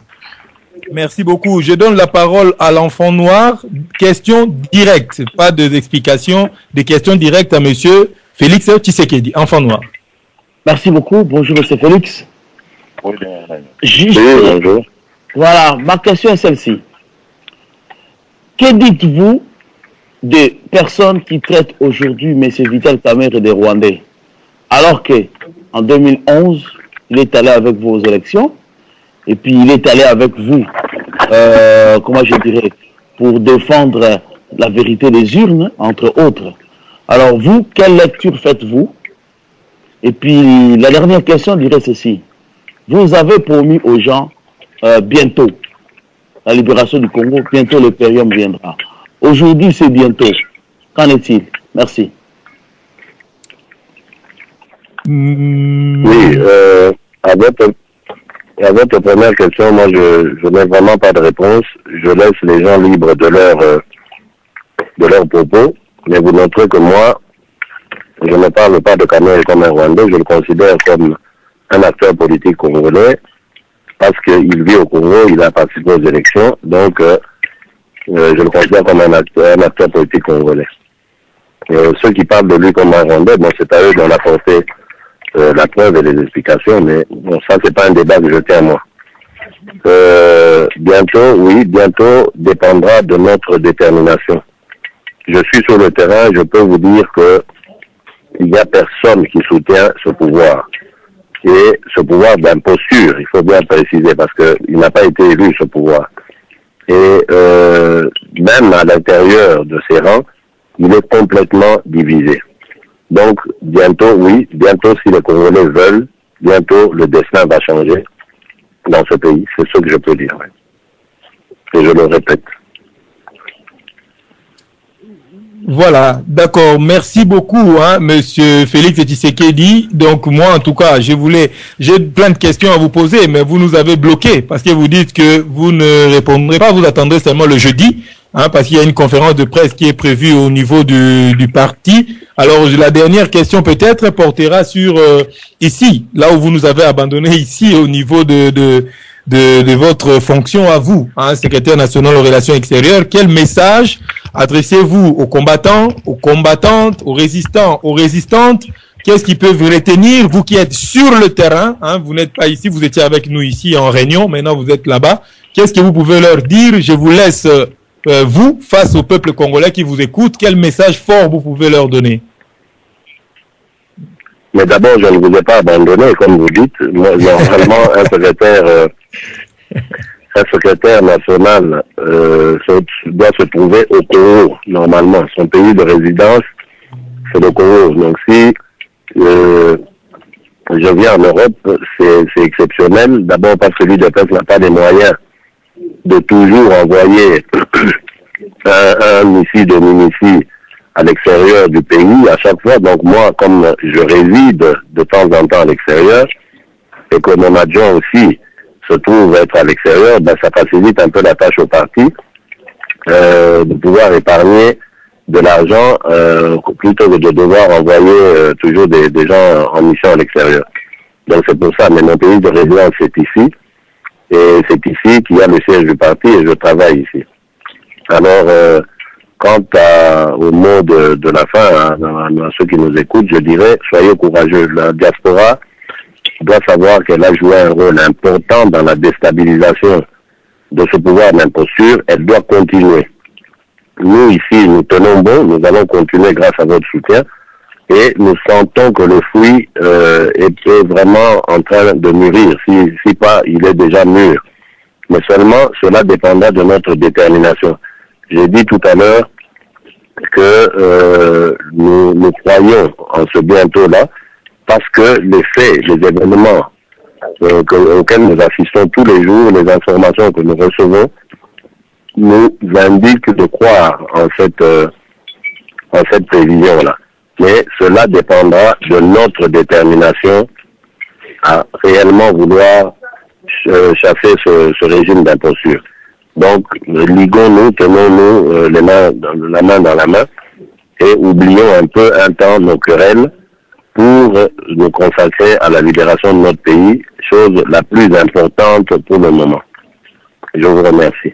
Merci beaucoup. Je donne la parole à l'enfant noir. Question directe, pas d'explication, des questions directes à Monsieur Félix Tshisekedi, enfant noir. Merci beaucoup. Bonjour, Monsieur Félix. Oui, bonjour. Voilà, ma question est celle-ci. Que dites-vous des personnes qui traitent aujourd'hui M. Vital Kamerhe des Rwandais, alors que en 2011, il est allé avec vos élections, et puis il est allé avec vous, comment je dirais, pour défendre la vérité des urnes, entre autres. Alors vous, quelle lecture faites-vous? Et puis la dernière question dirait ceci. Vous avez promis aux gens bientôt la libération du Congo, bientôt le périum viendra. Aujourd'hui, c'est bientôt. Qu'en est-il? Merci. Oui, à votre première question, moi, je n'ai vraiment pas de réponse. Je laisse les gens libres de leurs propos, mais vous noterez que moi, je ne parle pas de Kamerhe comme un Rwandais, je le considère comme un acteur politique congolais, parce qu'il vit au Congo, il a participé aux élections, donc je le considère comme un acteur politique congolais. Ceux qui parlent de lui comme un Rwandais, bon, c'est à eux d'en apporter la preuve et les explications, mais bon, ça, c'est pas un débat que je tiens à moi. Bientôt dépendra de notre détermination. Je suis sur le terrain, je peux vous dire que il n'y a personne qui soutient ce pouvoir. Et ce pouvoir d'imposture, il faut bien préciser, parce qu'il n'a pas été élu, ce pouvoir. Et même à l'intérieur de ses rangs, il est complètement divisé. Donc, bientôt, si les Congolais veulent, bientôt le destin va changer dans ce pays. C'est ce que je peux dire. Et je le répète. Voilà, d'accord. Merci beaucoup, hein, Monsieur Félix Tshisekedi. Donc moi, en tout cas, j'ai plein de questions à vous poser, mais vous nous avez bloqués parce que vous dites que vous ne répondrez pas. Vous attendrez seulement le jeudi, hein, parce qu'il y a une conférence de presse qui est prévue au niveau du parti. Alors la dernière question peut-être portera sur ici, là où vous nous avez abandonné ici au niveau de votre fonction à vous, hein, secrétaire national aux relations extérieures. Quel message adressez-vous aux combattants, aux combattantes, aux résistants, aux résistantes? Qu'est-ce qui peut vous retenir, vous qui êtes sur le terrain, hein, vous n'êtes pas ici, vous étiez avec nous ici en réunion, maintenant vous êtes là-bas. Qu'est-ce que vous pouvez leur dire? Je vous laisse, vous, face au peuple congolais qui vous écoute, quel message fort vous pouvez leur donner? Mais d'abord, je ne vous ai pas abandonné, comme vous dites. Moi, normalement, un secrétaire national doit se trouver au Congo, normalement. Son pays de résidence, c'est le Congo. Donc si je viens en Europe, c'est exceptionnel. D'abord parce que l'UDPS n'a pas les moyens de toujours envoyer un missile de minici à l'extérieur du pays à chaque fois. Donc moi, comme je réside de temps en temps à l'extérieur, et que mon adjoint aussi se trouve être à l'extérieur, ben ça facilite un peu la tâche au parti de pouvoir épargner de l'argent plutôt que de devoir envoyer toujours des gens en mission à l'extérieur. Donc c'est pour ça, mais mon pays de résidence c'est ici, et c'est ici qu'il y a le siège du parti et je travaille ici. Alors quant au mot de la fin, à ceux qui nous écoutent, je dirais, soyez courageux. La diaspora doit savoir qu'elle a joué un rôle important dans la déstabilisation de ce pouvoir d'imposture. Elle doit continuer. Nous, ici, nous tenons bon, nous allons continuer grâce à votre soutien, et nous sentons que le fruit est vraiment en train de mûrir. Si pas, il est déjà mûr. Mais seulement, cela dépendra de notre détermination. J'ai dit tout à l'heure que nous croyons en ce bientôt-là parce que les faits, les événements auxquels nous assistons tous les jours, les informations que nous recevons, nous indiquent de croire en cette prévision-là. Mais cela dépendra de notre détermination à réellement vouloir chasser ce régime d'imposture. Donc, liguons-nous, tenons-nous la main dans la main et oublions un peu un temps nos querelles pour nous consacrer à la libération de notre pays, chose la plus importante pour le moment. Je vous remercie.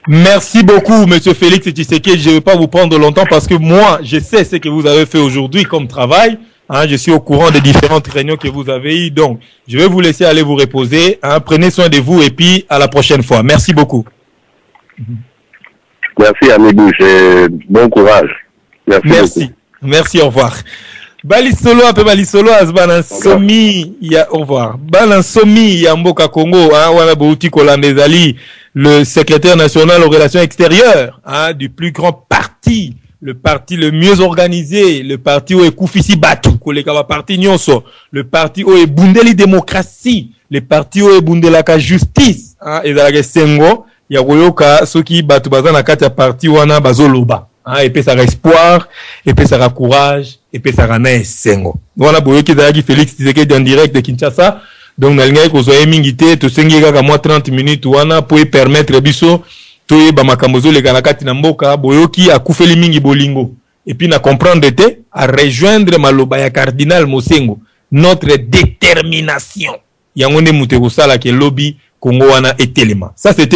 Merci beaucoup, Monsieur Félix Tshisekedi. Je ne vais pas vous prendre longtemps parce que moi, je sais ce que vous avez fait aujourd'hui comme travail. Hein, je suis au courant des différentes réunions que vous avez eues. Donc, je vais vous laisser aller vous reposer. Hein, prenez soin de vous et puis à la prochaine fois. Merci beaucoup. Merci, Amidou. Bon courage. Merci. Merci, au revoir. Balisolo ape balisolo balansomi ya au revoir. Balansomi ya mboka Congo, hein, wana bouti kolanda ezali le secrétaire national aux relations extérieures, hein, du plus grand parti, le parti le mieux organisé, le parti où ekufisi batu, koleka ba parti nyonso, le parti où ebundeli démocratie, le parti où ebundelaka justice, hein, ezalaka sengo ya koyoka soki batu baza na kati ya parti wana bazoloba. Ah, et puis ça espoir, et puis ça courage, et puis ça na esengo. Voilà, boyo ki zaki Félix Tshisekedi en direct de Kinshasa. Donc nalingai ko zoye mingité to sengi kaka moi 30 minutes wana pour permettre biso to yeba makambo zo leka na kati na mboka boyo ki akufeli mingi bolingo. Et puis na comprendre te à rejoindre maloba ya cardinal Mosengo, notre détermination. Yango ne muté ko sala ke lobby Congo wana etelema. Ça c'était